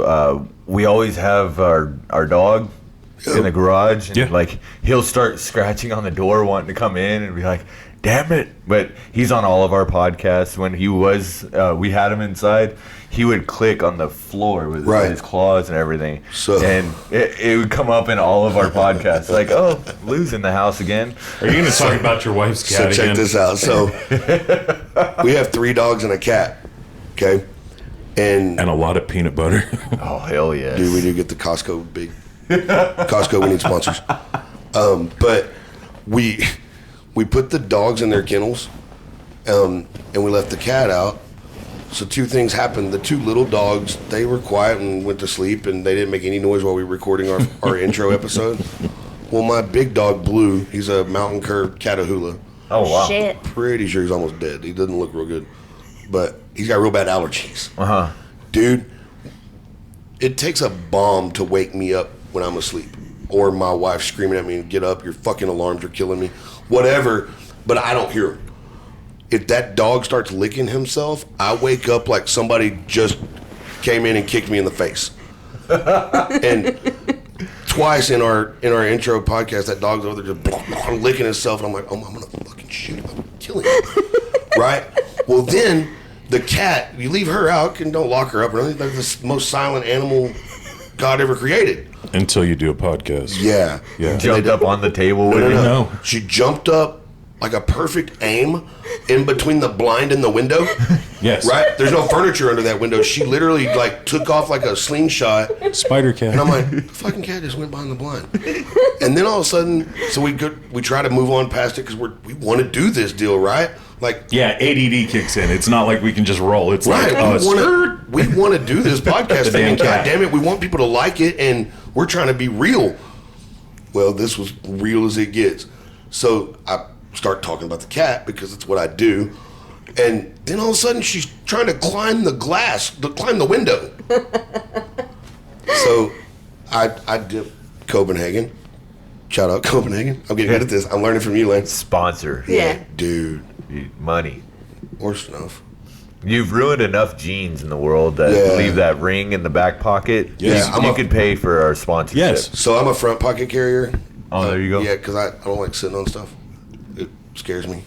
We always have our dog in the garage, and like he'll start scratching on the door, wanting to come in, and be like, "Damn it!" But he's on all of our podcasts. When he was, we had him inside. He would click on the floor with his claws and everything. So, and it would come up in all of our podcasts. Like, oh, Lou's in the house again. Are you going to talk about your wife's cat So check again? this out. So we have 3 dogs and a cat. Okay. And And a lot of peanut butter. Oh, hell yes. dude, we do get the Costco big. Costco, we need sponsors. But we put the dogs in their kennels, and we left the cat out. So 2 things happened. The 2 little dogs, they were quiet and went to sleep, and they didn't make any noise while we were recording our intro episode. Well, my big dog, Blue, he's a mountain cur Catahoula. Oh, wow. Shit. Pretty sure he's almost dead. He doesn't look real good. But he's got real bad allergies. Uh-huh. Dude, it takes a bomb to wake me up when I'm asleep. Or my wife screaming at me, "Get up, your fucking alarms are killing me." Whatever, but I don't hear him. If that dog starts licking himself, I wake up like somebody just came in and kicked me in the face. And twice in our intro podcast, that dog's over there just licking himself, and I'm like, "Oh, I'm gonna fucking shoot him, I'm killing him." Right? Well, then the cat, you leave her out and don't lock her up. Really, like the most silent animal God ever created. Until you do a podcast. Yeah. Yeah. Jumped up on the table with you. No. She jumped up like a perfect aim in between the blind and the window. Yes. Right? There's no furniture under that window. She literally like took off like a slingshot. Spider cat. And I'm like, the fucking cat just went behind the blind. And then all of a sudden, so we try to move on past it because we want to do this deal, right? Like, yeah, ADD kicks in. It's not like we can just roll. It's right, like, we want to do this podcast thing, and cat. God damn it, we want people to like it, and we're trying to be real. Well, this was real as it gets. So I start talking about the cat because it's what I do, and then all of a sudden she's trying to climb climb the window. So I did Copenhagen. Shout out Copenhagen. I'm getting good at this. I'm learning from you, Lane. Sponsor. Yeah. Dude. Money. Or snuff. You've ruined enough jeans in the world that leave that ring in the back pocket. Yeah, you could pay for our sponsorship. Yes. So I'm a front pocket carrier. Oh, there you go. Yeah, because I don't like sitting on stuff. It scares me.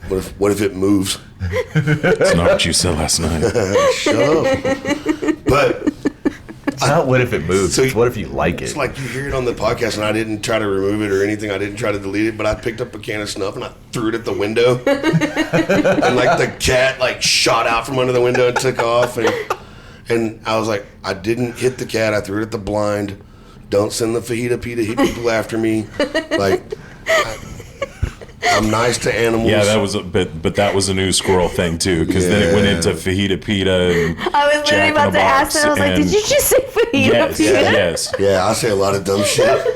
What if it moves? That's not what you said last night. Shut up. But It's not what if it moves. So it's what if you like it. it's like you hear it on the podcast, and I didn't try to remove it or anything. I didn't try to delete it, but I picked up a can of snuff and I threw it at the window. And like the cat like shot out from under the window and took off. And I was like, I didn't hit the cat. I threw it at the blind. Don't send the fajita pita people after me. Like, I'm nice to animals. Yeah, that was but that was a new squirrel thing too, because then it went into fajita pita. And I was literally about to ask that. I was like, did you just say fajita pita? Yes. Yeah, I say a lot of dumb shit.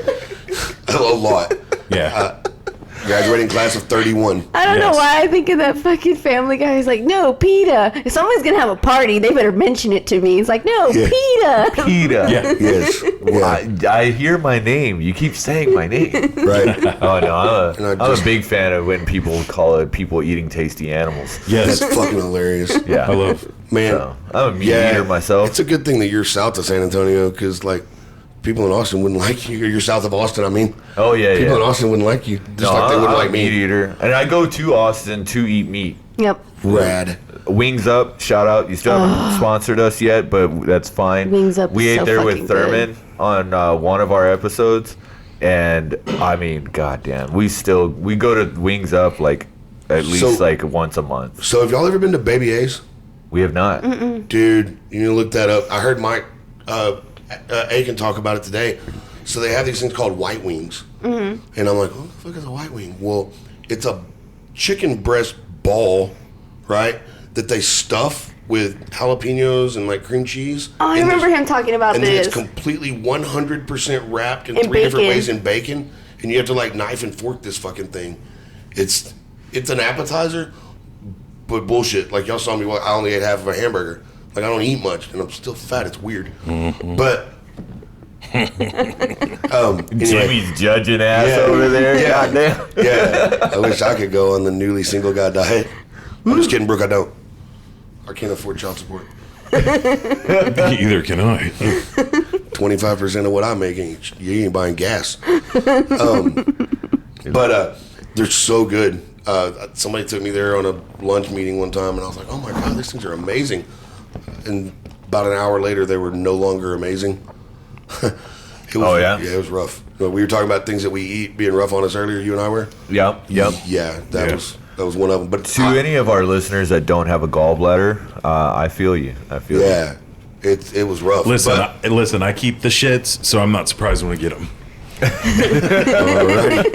A lot. Yeah. Graduating class of 31. I don't know why I think of that fucking Family Guy. He's like, no, PETA. If someone's going to have a party, they better mention it to me. He's like, no, PETA. PETA. Yeah. Yes. Yeah. I hear my name. You keep saying my name. Right. Oh, no. I'm just- a big fan of when people call it people eating tasty animals. Yes. That's fucking hilarious. Yeah. I love. Man. So, I'm a meat eater myself. It's a good thing that you're south of San Antonio because, like, people in Austin wouldn't like you. You're south of Austin, I mean. Oh, yeah, People in yeah. Austin wouldn't like you. Just No, like they wouldn't I'm like a meat me. eater. And I go to Austin to eat meat. Yep. Rad. Wings Up, shout out. You still haven't sponsored us yet, but that's fine. Wings Up We is ate so there with fucking Thurman on one of our episodes, and I mean, goddamn, we go to Wings Up like at least like once a month. So, have y'all ever been to Baby A's? We have not. Dude, you need to look that up. I heard Mike Aiken talk about it today. So they have these things called white wings. Mm-hmm. And I'm like, what the fuck is a white wing? Well, it's a chicken breast ball, right, that they stuff with jalapenos and like cream cheese. Oh, I remember him talking about and this. And then it's completely 100% wrapped in 3 bacon. different ways in bacon. And you have to like knife and fork this fucking thing. It's an appetizer, but bullshit. Like y'all saw me, I only ate half of a hamburger. Like I don't eat much, and I'm still fat. It's weird. Mm-hmm. But anyway. Jimmy's judging ass over there. Yeah. Goddamn. Yeah, I wish I could go on the newly single guy diet. I'm just kidding, Brooke. I don't. I can't afford child support. Either can I. 25% of what I'm making, you ain't buying gas. But they're so good. Somebody took me there on a lunch meeting one time, and I was like, "Oh my god, these things are amazing!" And about an hour later, they were no longer amazing. It was, yeah, it was rough. We were talking about things that we eat being rough on us earlier. You and I were. Yep. Yeah, that was one of them. But To any of our listeners that don't have a gallbladder, I feel you. yeah, it was rough. Listen, but, listen. I keep the shits, so I'm not surprised when I get them. all right.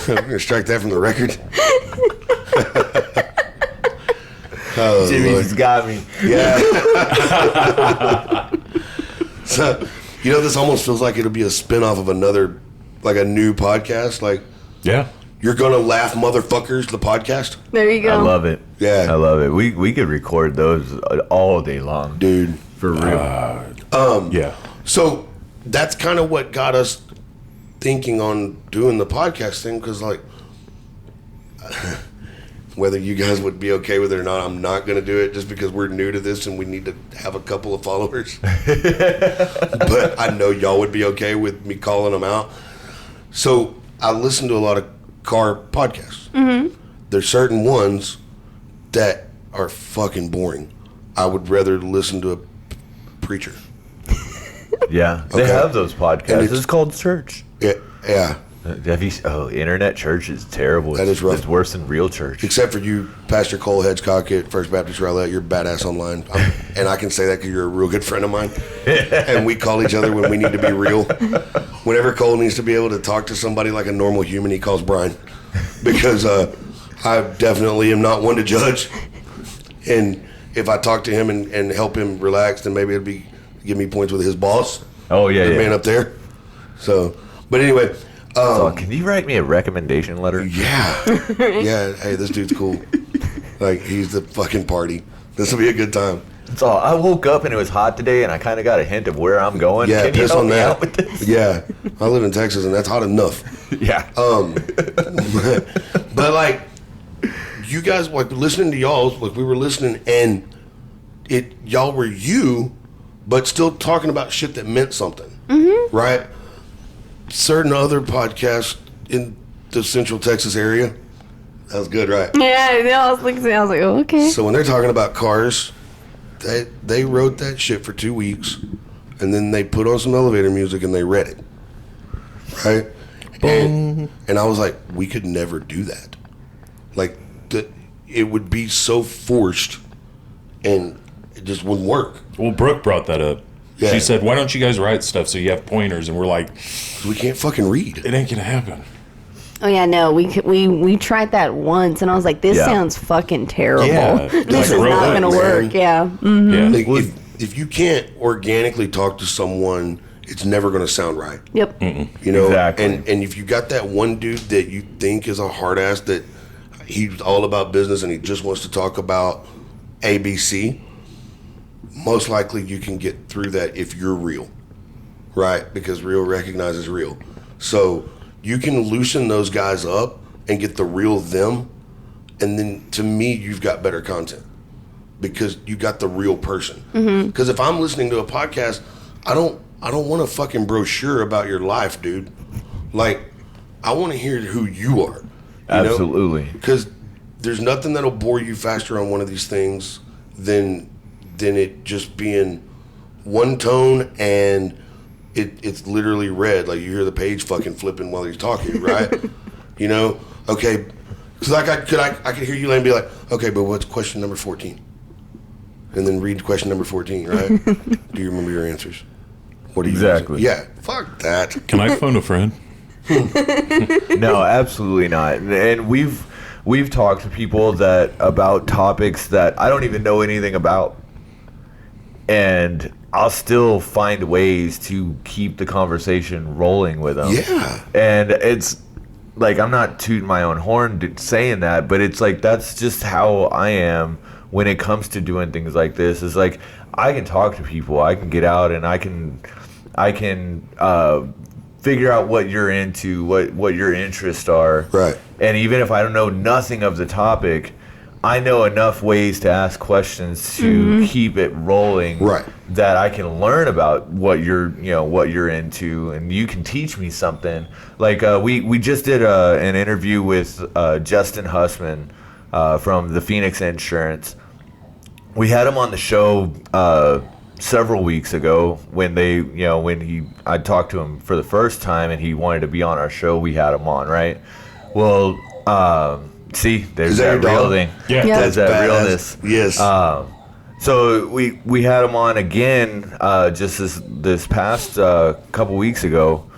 I'm gonna strike that from the record. Oh, Jimmy's got me. yeah. So, this almost feels like it'll be a spinoff of another, like a new podcast. Like, Yeah. You're Gonna Laugh Motherfuckers, the podcast. There you go. I love it. Yeah. I love it. We could record those all day long, Dude. for real. Yeah. So, that's kind of what got us thinking on doing the podcast thing, because, like, whether you guys would be okay with it or not, I'm not going to do it just because we're new to this and we need to have a couple of followers. But I know y'all would be okay with me calling them out. So I listen to a lot of car podcasts. Mm-hmm. There's certain ones that are fucking boring. I would rather listen to a preacher. Yeah, they Okay. have those podcasts. And It's called church. Yeah. Have you? Internet church is terrible. That is rough. It's worse than real church. Except for you, Pastor Cole Hedgecock at First Baptist Rowlett. You're badass online. And I can say that because you're a real good friend of mine. And we call each other when we need to be real. Whenever Cole needs to be able to talk to somebody like a normal human, he calls Brian. Because I definitely am not one to judge. And if I talk to him and help him relax, then maybe it'll be give me points with his boss. Oh yeah, The yeah. man up there. So, but anyway. So, can you write me a recommendation letter? Yeah. Yeah. Hey, this dude's cool. Like, he's the fucking party. This will be a good time. So I woke up and it was hot today, and I kind of got a hint of where I'm going. Yeah, Can you piss help on me that. out with this? Yeah. I live in Texas, and that's hot enough. Yeah. But, like, you guys, like, listening to y'all, like, we were listening, and y'all were you, but still talking about shit that meant something. Mm-hmm. Right? Certain other podcasts in the Central Texas area. That was good, right? Yeah, I was like, oh, okay. So when they're talking about cars, they wrote that shit for 2 weeks, and then they put on some elevator music and they read it, right? And I was like, we could never do that. Like, it would be so forced, and it just wouldn't work. Well, Brooke brought that up. Yeah. She said, "Why don't you guys write stuff so you have pointers?" And we're like, We can't fucking read. "It ain't gonna happen." Oh yeah, no, we tried that once, and I was like, this sounds fucking terrible. Yeah, This is like not really, gonna work. Yeah. Yeah. Like, if you can't organically talk to someone, it's never going to sound right. Yep. You know, Exactly. and if you got that one dude that you think is a hard ass that he's all about business and he just wants to talk about ABC, most likely you can get through that if you're real, right? Because real recognizes real. So you can loosen those guys up and get the real them, and then to me, you've got better content because you got the real person. Because if I'm listening to a podcast, I don't want a fucking brochure about your life, dude. Like, I want to hear who you are. Absolutely. Because there's nothing that'll bore you faster on one of these things than it just being one tone and it's literally red. Like, you hear the page fucking flipping while he's talking, right? You know? Okay. Because like I could hear you and be like, okay, but what's question number 14? And then read question number 14, right? Do you remember your answers? What are you Exactly. using? Yeah, fuck that. Can I phone a friend? No, absolutely not. And we've talked to people that about topics that I don't even know anything about, and I'll still find ways to keep the conversation rolling with them. Yeah. And it's like, I'm not tooting my own horn saying that, but it's like, that's just how I am when it comes to doing things like this. Is like, I can talk to people, I can get out and I can figure out what you're into, what your interests are. Right. And even if I don't know nothing of the topic, I know enough ways to ask questions to keep it rolling. Right. That I can learn about what you're into, and you can teach me something. Like we just did an interview with Justin Hussman from the Phoenix Insurance. We had him on the show several weeks ago when I talked to him for the first time and he wanted to be on our show. We had him on, right? Well, see, there's that that your real dog? thing. Yeah. There's that Badass. realness. Yes. So we had him on again just this past couple weeks ago,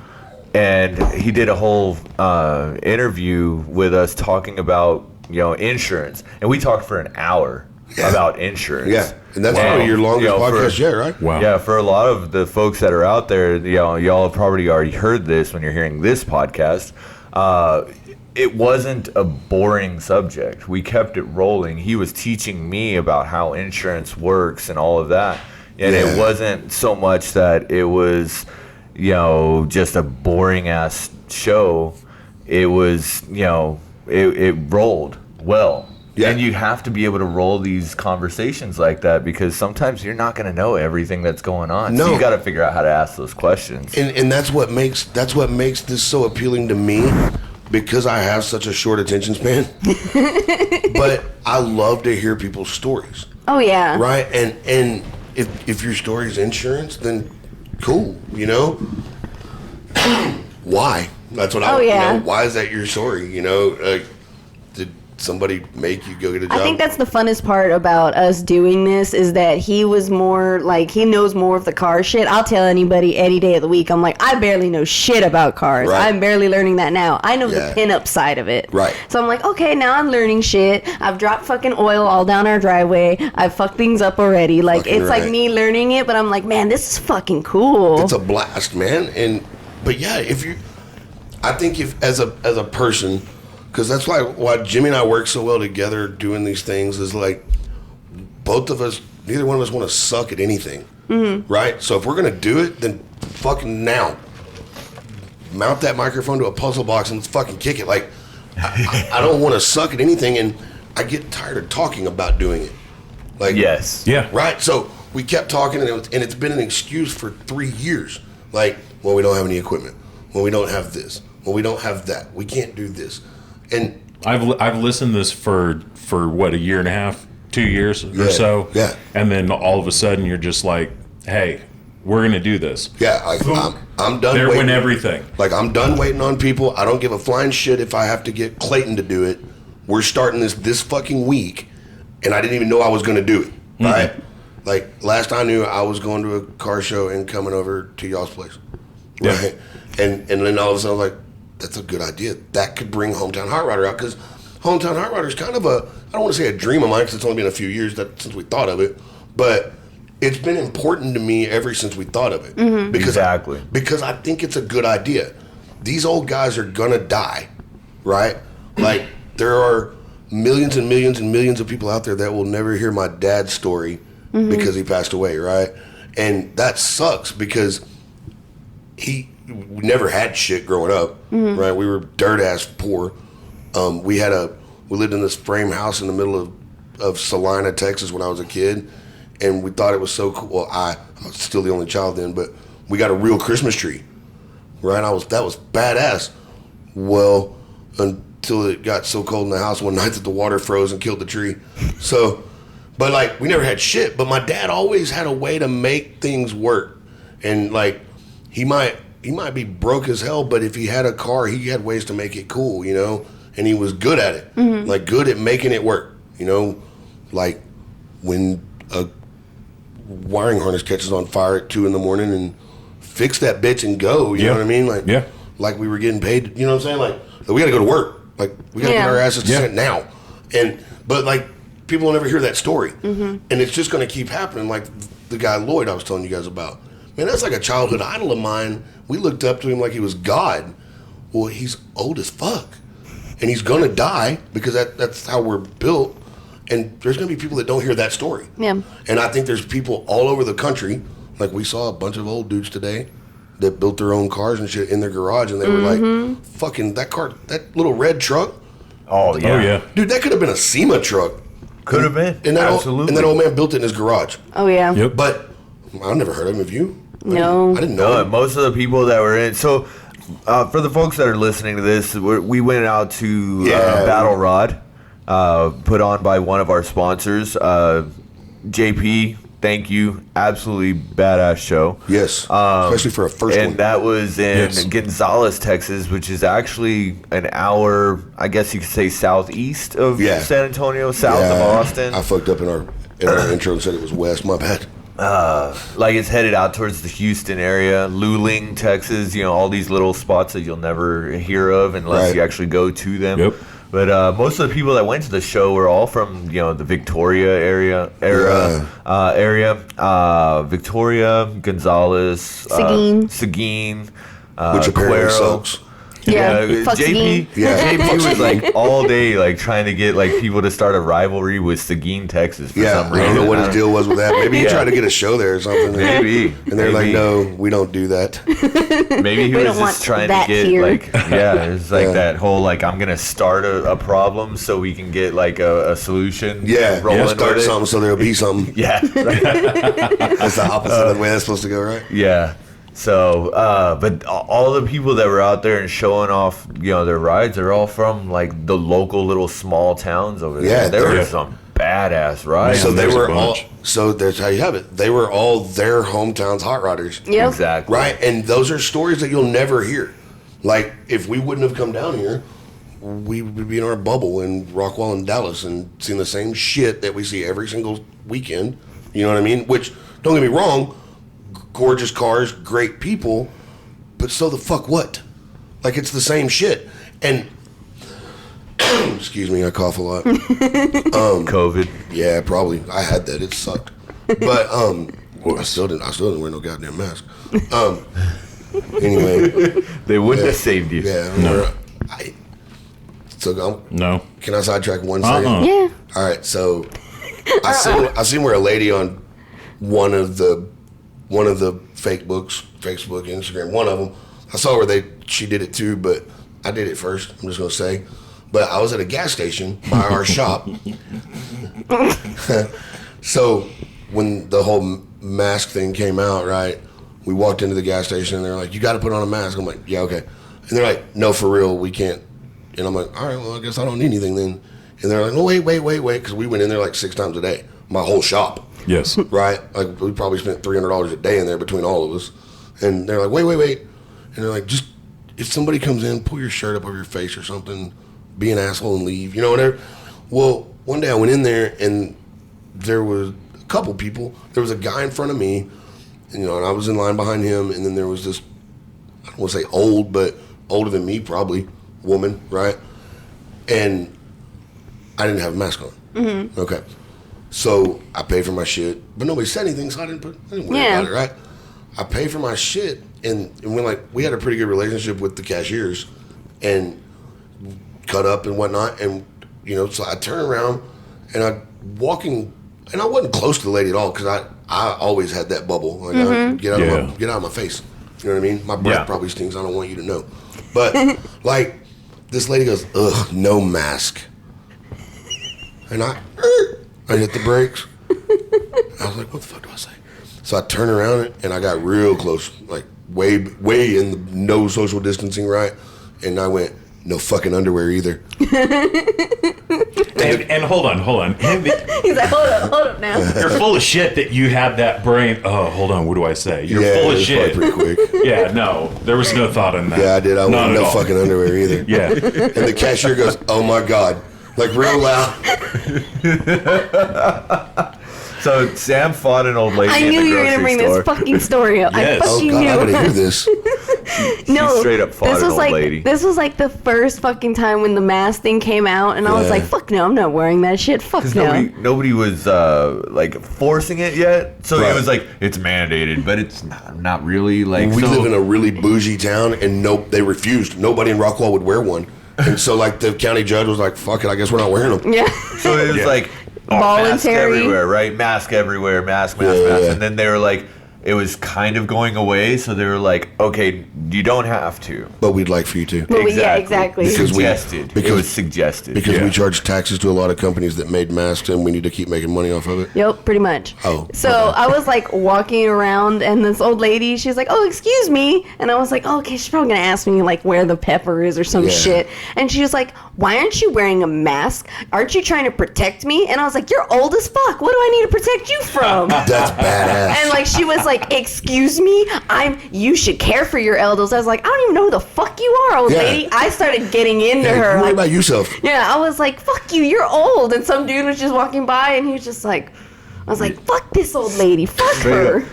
and he did a whole interview with us talking about insurance, and we talked for an hour about insurance. Yeah, and that's Wow. probably your longest podcast for- yet, right? Wow. Yeah, for a lot of the folks that are out there, y'all have probably already heard this when you're hearing this podcast. It wasn't a boring subject. We kept it rolling. He was teaching me about how insurance works and all of that. And it wasn't so much that it was, just a boring ass show. It was, it rolled well. Yeah. And you have to be able to roll these conversations like that because sometimes you're not going to know everything that's going on. So No. you got to figure out how to ask those questions. And that's what makes this so appealing to me, because I have such a short attention span. But I love to hear people's stories, Oh yeah. right? And if your story is insurance, then cool, Why? That's what Oh, yeah. why is that your story? Did somebody make you go get a job? I think that's the funnest part about us doing this is that he was more like, he knows more of the car shit. I'll tell anybody any day of the week. I'm like, I barely know shit about cars. Right. I'm barely learning that now. I know Yeah. the pinup side of it. Right. So I'm like, okay, now I'm learning shit. I've dropped fucking oil all down our driveway. I've fucked things up already. Like, Fucking it's like right. me learning it, but I'm like, man, this is fucking cool. It's a blast, man. But yeah, I think if as a person, because that's why Jimmy and I work so well together doing these things, is like both of us, neither one of us want to suck at anything, right? So if we're gonna do it, then fucking now, mount that microphone to a puzzle box and let's fucking kick it. Like I don't want to suck at anything, and I get tired of talking about doing it. Like Yes. Yeah. right. So we kept talking, and it's been an excuse for 3 years. Like, well, we don't have any equipment. Well, we don't have this. Well, we don't have that. We can't do this. And I've listened to this for what, a year and a half, 2 years or so. yeah. And then all of a sudden you're just like, hey, we're gonna do this. yeah, I'm done. There waiting. went everything. Like, I'm done waiting on people. I don't give a flying shit if I have to get Clayton to do it. We're starting this fucking week, and I didn't even know I was going to do it. Right? Like, last I knew, I was going to a car show and coming over to y'all's place. Yeah. Right? And then all of a sudden, I was like, that's a good idea. That could bring Hometown Hot Rodder out, because Hometown Hot Rodder is kind of a, I don't want to say a dream of mine, because it's only been a few years since we thought of it, but it's been important to me ever since we thought of it. Because I think it's a good idea. These old guys are gonna die, right? Like, there are millions and millions and millions of people out there that will never hear my dad's story because he passed away, right? And that sucks, because we never had shit growing up, right? We were dirt ass poor. We lived in this frame house in the middle of Salina, Texas when I was a kid, and we thought it was so cool. Well, I was still the only child then, but we got a real Christmas tree, right? That was badass. Well, until it got so cold in the house one night that the water froze and killed the tree. So, but like, we never had shit, but my dad always had a way to make things work. And like, he might be broke as hell, but if he had a car, he had ways to make it cool, you know? And he was good at it, like good at making it work, you know? Like when a wiring harness catches on fire at 2 a.m. and fix that bitch and go, you know what I mean? Like we were getting paid, you know what I'm saying? Like we got to go to work. Like we got to get our asses to sit now. But like people will never hear that story. And it's just going to keep happening. Like the guy Lloyd I was telling you guys about. Man, that's like a childhood idol of mine. We looked up to him like he was God. Well, he's old as fuck. And he's going to die, because that's how we're built. And there's going to be people that don't hear that story. Yeah. And I think there's people all over the country, like we saw a bunch of old dudes today that built their own cars and shit in their garage, and they were like, fucking that little red truck. Oh, yeah. Dude, that could have been a SEMA truck. Could have been. Absolutely. And that old man built it in his garage. Oh, yeah. Yep. But I never heard of him. Have you? No. I didn't know. Most of the people that were in. So, for the folks that are listening to this, we went out to BattleRod, put on by one of our sponsors. JP, thank you. Absolutely badass show. Yes. Especially for a first one. And that was in Gonzales, Texas, which is actually an hour, I guess you could say, southeast of San Antonio, south of Austin. I fucked up in our intro and said it was west. My bad. Like it's headed out towards the Houston area, Luling, Texas, you know, all these little spots that you'll never hear of unless you actually go to them. Yep. But most of the people that went to the show were all from, you know, the Victoria area, Victoria, Gonzales, Seguin, which apparently sucks. JP was like all day like trying to get like people to start a rivalry with Seguin, Texas for some reason. I don't know what his deal was with that. Maybe he tried to get a show there or something. Maybe. And they're like, no, we don't do that. Maybe he was just trying to get here. Like, it's like that whole like, I'm going to start a problem so we can get like a solution. Yeah, start something so there'll be something. Yeah. That's the opposite of the way that's supposed to go, right? Yeah. So, but all the people that were out there and showing off, you know, their rides, they're all from like the local little small towns over there. Yeah, there were some badass rides. So they were all. So there's how you have it. They were all their hometowns hot rodders. Yep. Exactly. Right, and those are stories that you'll never hear. Like if we wouldn't have come down here, we would be in our bubble in Rockwall and Dallas and seeing the same shit that we see every single weekend. You know what I mean? Which, don't get me wrong. Gorgeous cars, great people, but so the fuck what? Like it's the same shit. And excuse me, I cough a lot. COVID. Yeah, probably. I had that. It sucked. But I still didn't wear no goddamn mask. Anyway, they wouldn't have saved you. Yeah. No. No. Can I sidetrack one second? Yeah. All right. So I seen where a lady on one of the Facebook, Instagram, one of them. I saw where she did it too, but I did it first. I'm just gonna say, but I was at a gas station by our shop. So when the whole mask thing came out, right? We walked into the gas station and they're like, "You got to put on a mask." I'm like, "Yeah, okay." And they're like, "No, for real, we can't." And I'm like, "All right, well, I guess I don't need anything then." And they're like, "No, wait," because we went in there like 6 times a day. My whole shop. Yes. Right? Like, we probably spent $300 a day in there between all of us. And they're like, wait. And they're like, just, if somebody comes in, pull your shirt up over your face or something, be an asshole and leave. You know, whatever. Well, one day I went in there, and there was a couple people. There was a guy in front of me, and, you know, and I was in line behind him, and then there was this, I don't want to say old, but older than me, probably, woman, right? And I didn't have a mask on. Mm-hmm. Okay. So I paid for my shit, but nobody said anything, so I didn't worry about it, right? I paid for my shit, and we had a pretty good relationship with the cashiers, and cut up and whatnot, and so I turn around and I walking, and I wasn't close to the lady at all because I always had that bubble, like get out of my face, you know what I mean? My breath probably stinks. I don't want you to know, but like this lady goes, ugh, no mask, and I hit the brakes. I was like, what the fuck do I say? So I turned around and I got real close, like way in the no social distancing, right? And I went, no fucking underwear either. and hold on. He's like, hold up now. You're full of shit that you have that brain. Oh, hold on. What do I say? You're full of shit. Pretty quick. Yeah, no, there was no thought in that. Yeah, I did. I wanted no fucking underwear either. Yeah. And the cashier goes, oh my God. Like real loud. So Sam fought an old lady I in knew the you were gonna grocery bring store. this fucking story up. Yes. I fucking Oh God, I knew. gotta hear this. No, straight up fought this an was old like lady. this was like the first fucking time when the mask thing came out, and I was Yeah. like, "Fuck no, I'm not wearing that shit. Fuck Because no." nobody was like forcing it yet, so Right. it was like it's mandated, but it's not really like. We so, live in a really bougie town, and they refused. Nobody in Rockwall would wear one. And so, like, the county judge was like, fuck it, I guess we're not wearing them. Yeah. So it was like mask Voluntary. everywhere, right? Mask everywhere, mask. Yeah. And then they were like, it was kind of going away, so they were like, okay, you don't have to. But we'd like for you to. Well, yeah, exactly. Because we- Suggested. because- It was suggested. Because we charge taxes to a lot of companies that made masks, and we need to keep making money off of it. Yep, pretty much. Oh, So okay. I was like walking around, and this old lady, she's like, "Oh, excuse me," and I was like, "Oh, okay, she's probably gonna ask me like where the pepper is or some Yeah. shit." And she was like, "Why aren't you wearing a mask? Aren't you trying to protect me?" And I was like, "You're old as fuck. What do I need to protect you from?" That's badass. And like she was like, "Excuse me, you should care for your elders." I was like, "I don't even know who the fuck you are, old Yeah. lady." I started getting into Hey, her. worry Like, about yourself. yeah, I was like, "Fuck you, you're old." And some dude was just walking by, and he was just like, I was like, "Fuck this old lady, fuck her."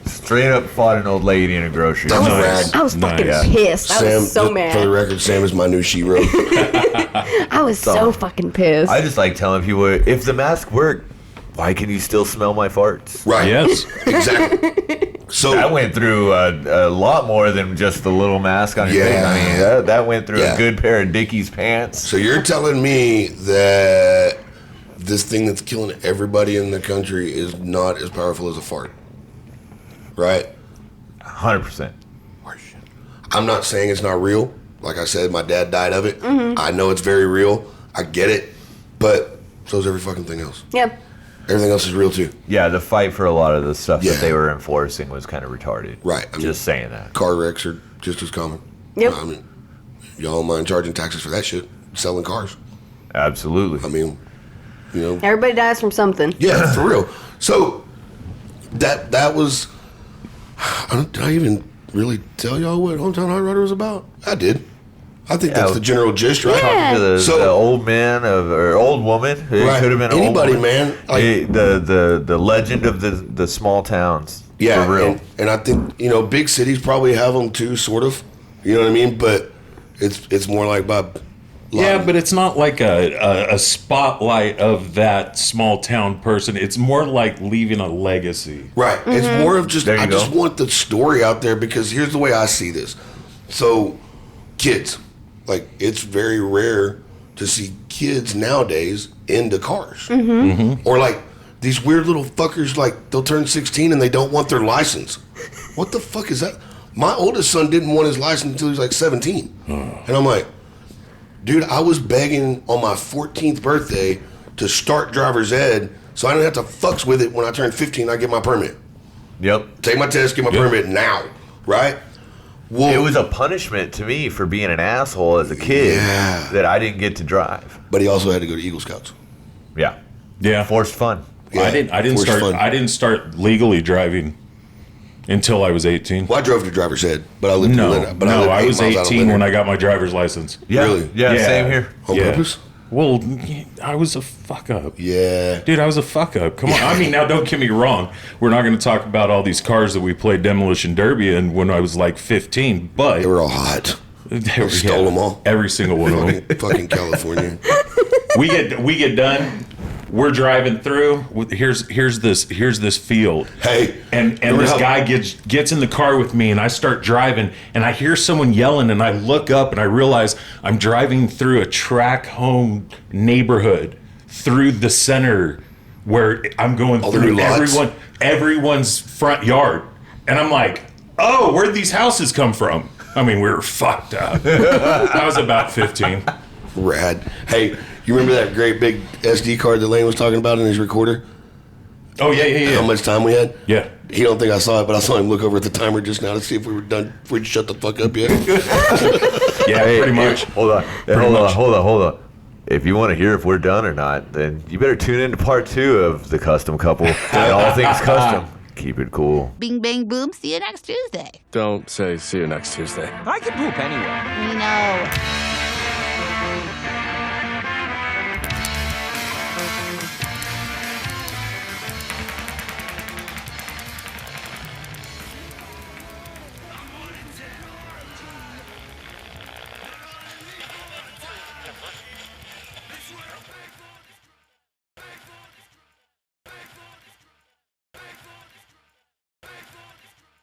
Straight up fought an old lady in a grocery That was store. rad. I was fucking Nice. pissed. I Sam, was so just mad. for the record, Sam is my new shero. I was so fucking pissed. I just like telling people, if the mask worked, why can you still smell my farts? Right. Yes. Exactly. So That went through a lot more than just the little mask on your Yeah. face. I mean, that went through Yeah. a good pair of Dickies pants. So you're telling me that this thing that's killing everybody in the country is not as powerful as a fart, right? 100%. I'm not saying it's not real. Like I said, my dad died of it. I know it's very real. I get it. But so's every fucking thing else. Yep. Everything else is real too. Yeah, the fight for a lot of the stuff Yeah. that they were enforcing was kind of retarded. Right. I mean, Just saying that. car wrecks are just as common. Yep. I mean, y'all don't mind charging taxes for that shit? Selling cars. Absolutely. I mean, you know. Everybody dies from something. Yeah, for real. So that was. Did I even really tell y'all what Hometown Hot Rodder was about? I did. I think that's the general gist, right? Yeah. To the, So- the old man or old woman. It Right. could have been an Anybody, old woman. man. Like- the legend of the small towns. Yeah, For real. and I think big cities probably have them too, sort of. You know what I mean? But it's more like Bob. Yeah, but it's not like a spotlight of that small town person. It's more like leaving a legacy. Right. It's more of just There you I go. just want the story out there because here's the way I see this. So, kids, like it's very rare to see kids nowadays into cars, or like these weird little fuckers. Like they'll turn 16 and they don't want their license. What the fuck is that? My oldest son didn't want his license until he was like 17, and I'm like, dude, I was begging on my 14th birthday to start driver's ed so I didn't have to fucks with it when I turned 15. I get my permit. Yep. Take my test, get my permit now, right? Well, It was a punishment to me for being an asshole as a kid Yeah. that I didn't get to drive. but he also had to go to Eagle Scouts. Yeah. Yeah. Forced fun. Yeah, I didn't forced start. fun. I didn't start legally driving until I was 18. Well, I drove to driver's ed, but I lived in No, Atlanta. But no, I lived was 8 miles out of 18 when Atlanta. I got my driver's license. Yeah. Really? Yeah, Yeah. same here. On purpose? Well, I was a fuck up. Yeah. Dude, I was a fuck up. Come on. I mean, now don't get me wrong. We're not going to talk about all these cars that we played Demolition Derby in when I was like 15, but They were all hot. Stole them all. Every single one of them. Fucking California. We get done. We're driving through. Here's this field. Hey, and this guy gets in the car with me, and I start driving, and I hear someone yelling, and I look up, and I realize I'm driving through a track home neighborhood through the center where I'm going through everyone's front yard, and I'm like, oh, where'd these houses come from? I mean, we were fucked up. I was about 15. Rad. Hey, you remember that great big SD card that Lane was talking about in his recorder? Oh, yeah. How much time we had? Yeah. He don't think I saw it, but I saw him look over at the timer just now to see if we were done, if we'd shut the fuck up yet. Yeah, pretty much. Hold on. If you want to hear if we're done or not, then you better tune in to part 2 of The Custom Couple and all things custom. Keep it cool. Bing, bang, boom. See you next Tuesday. Don't say see you next Tuesday. I can poop anywhere. We know.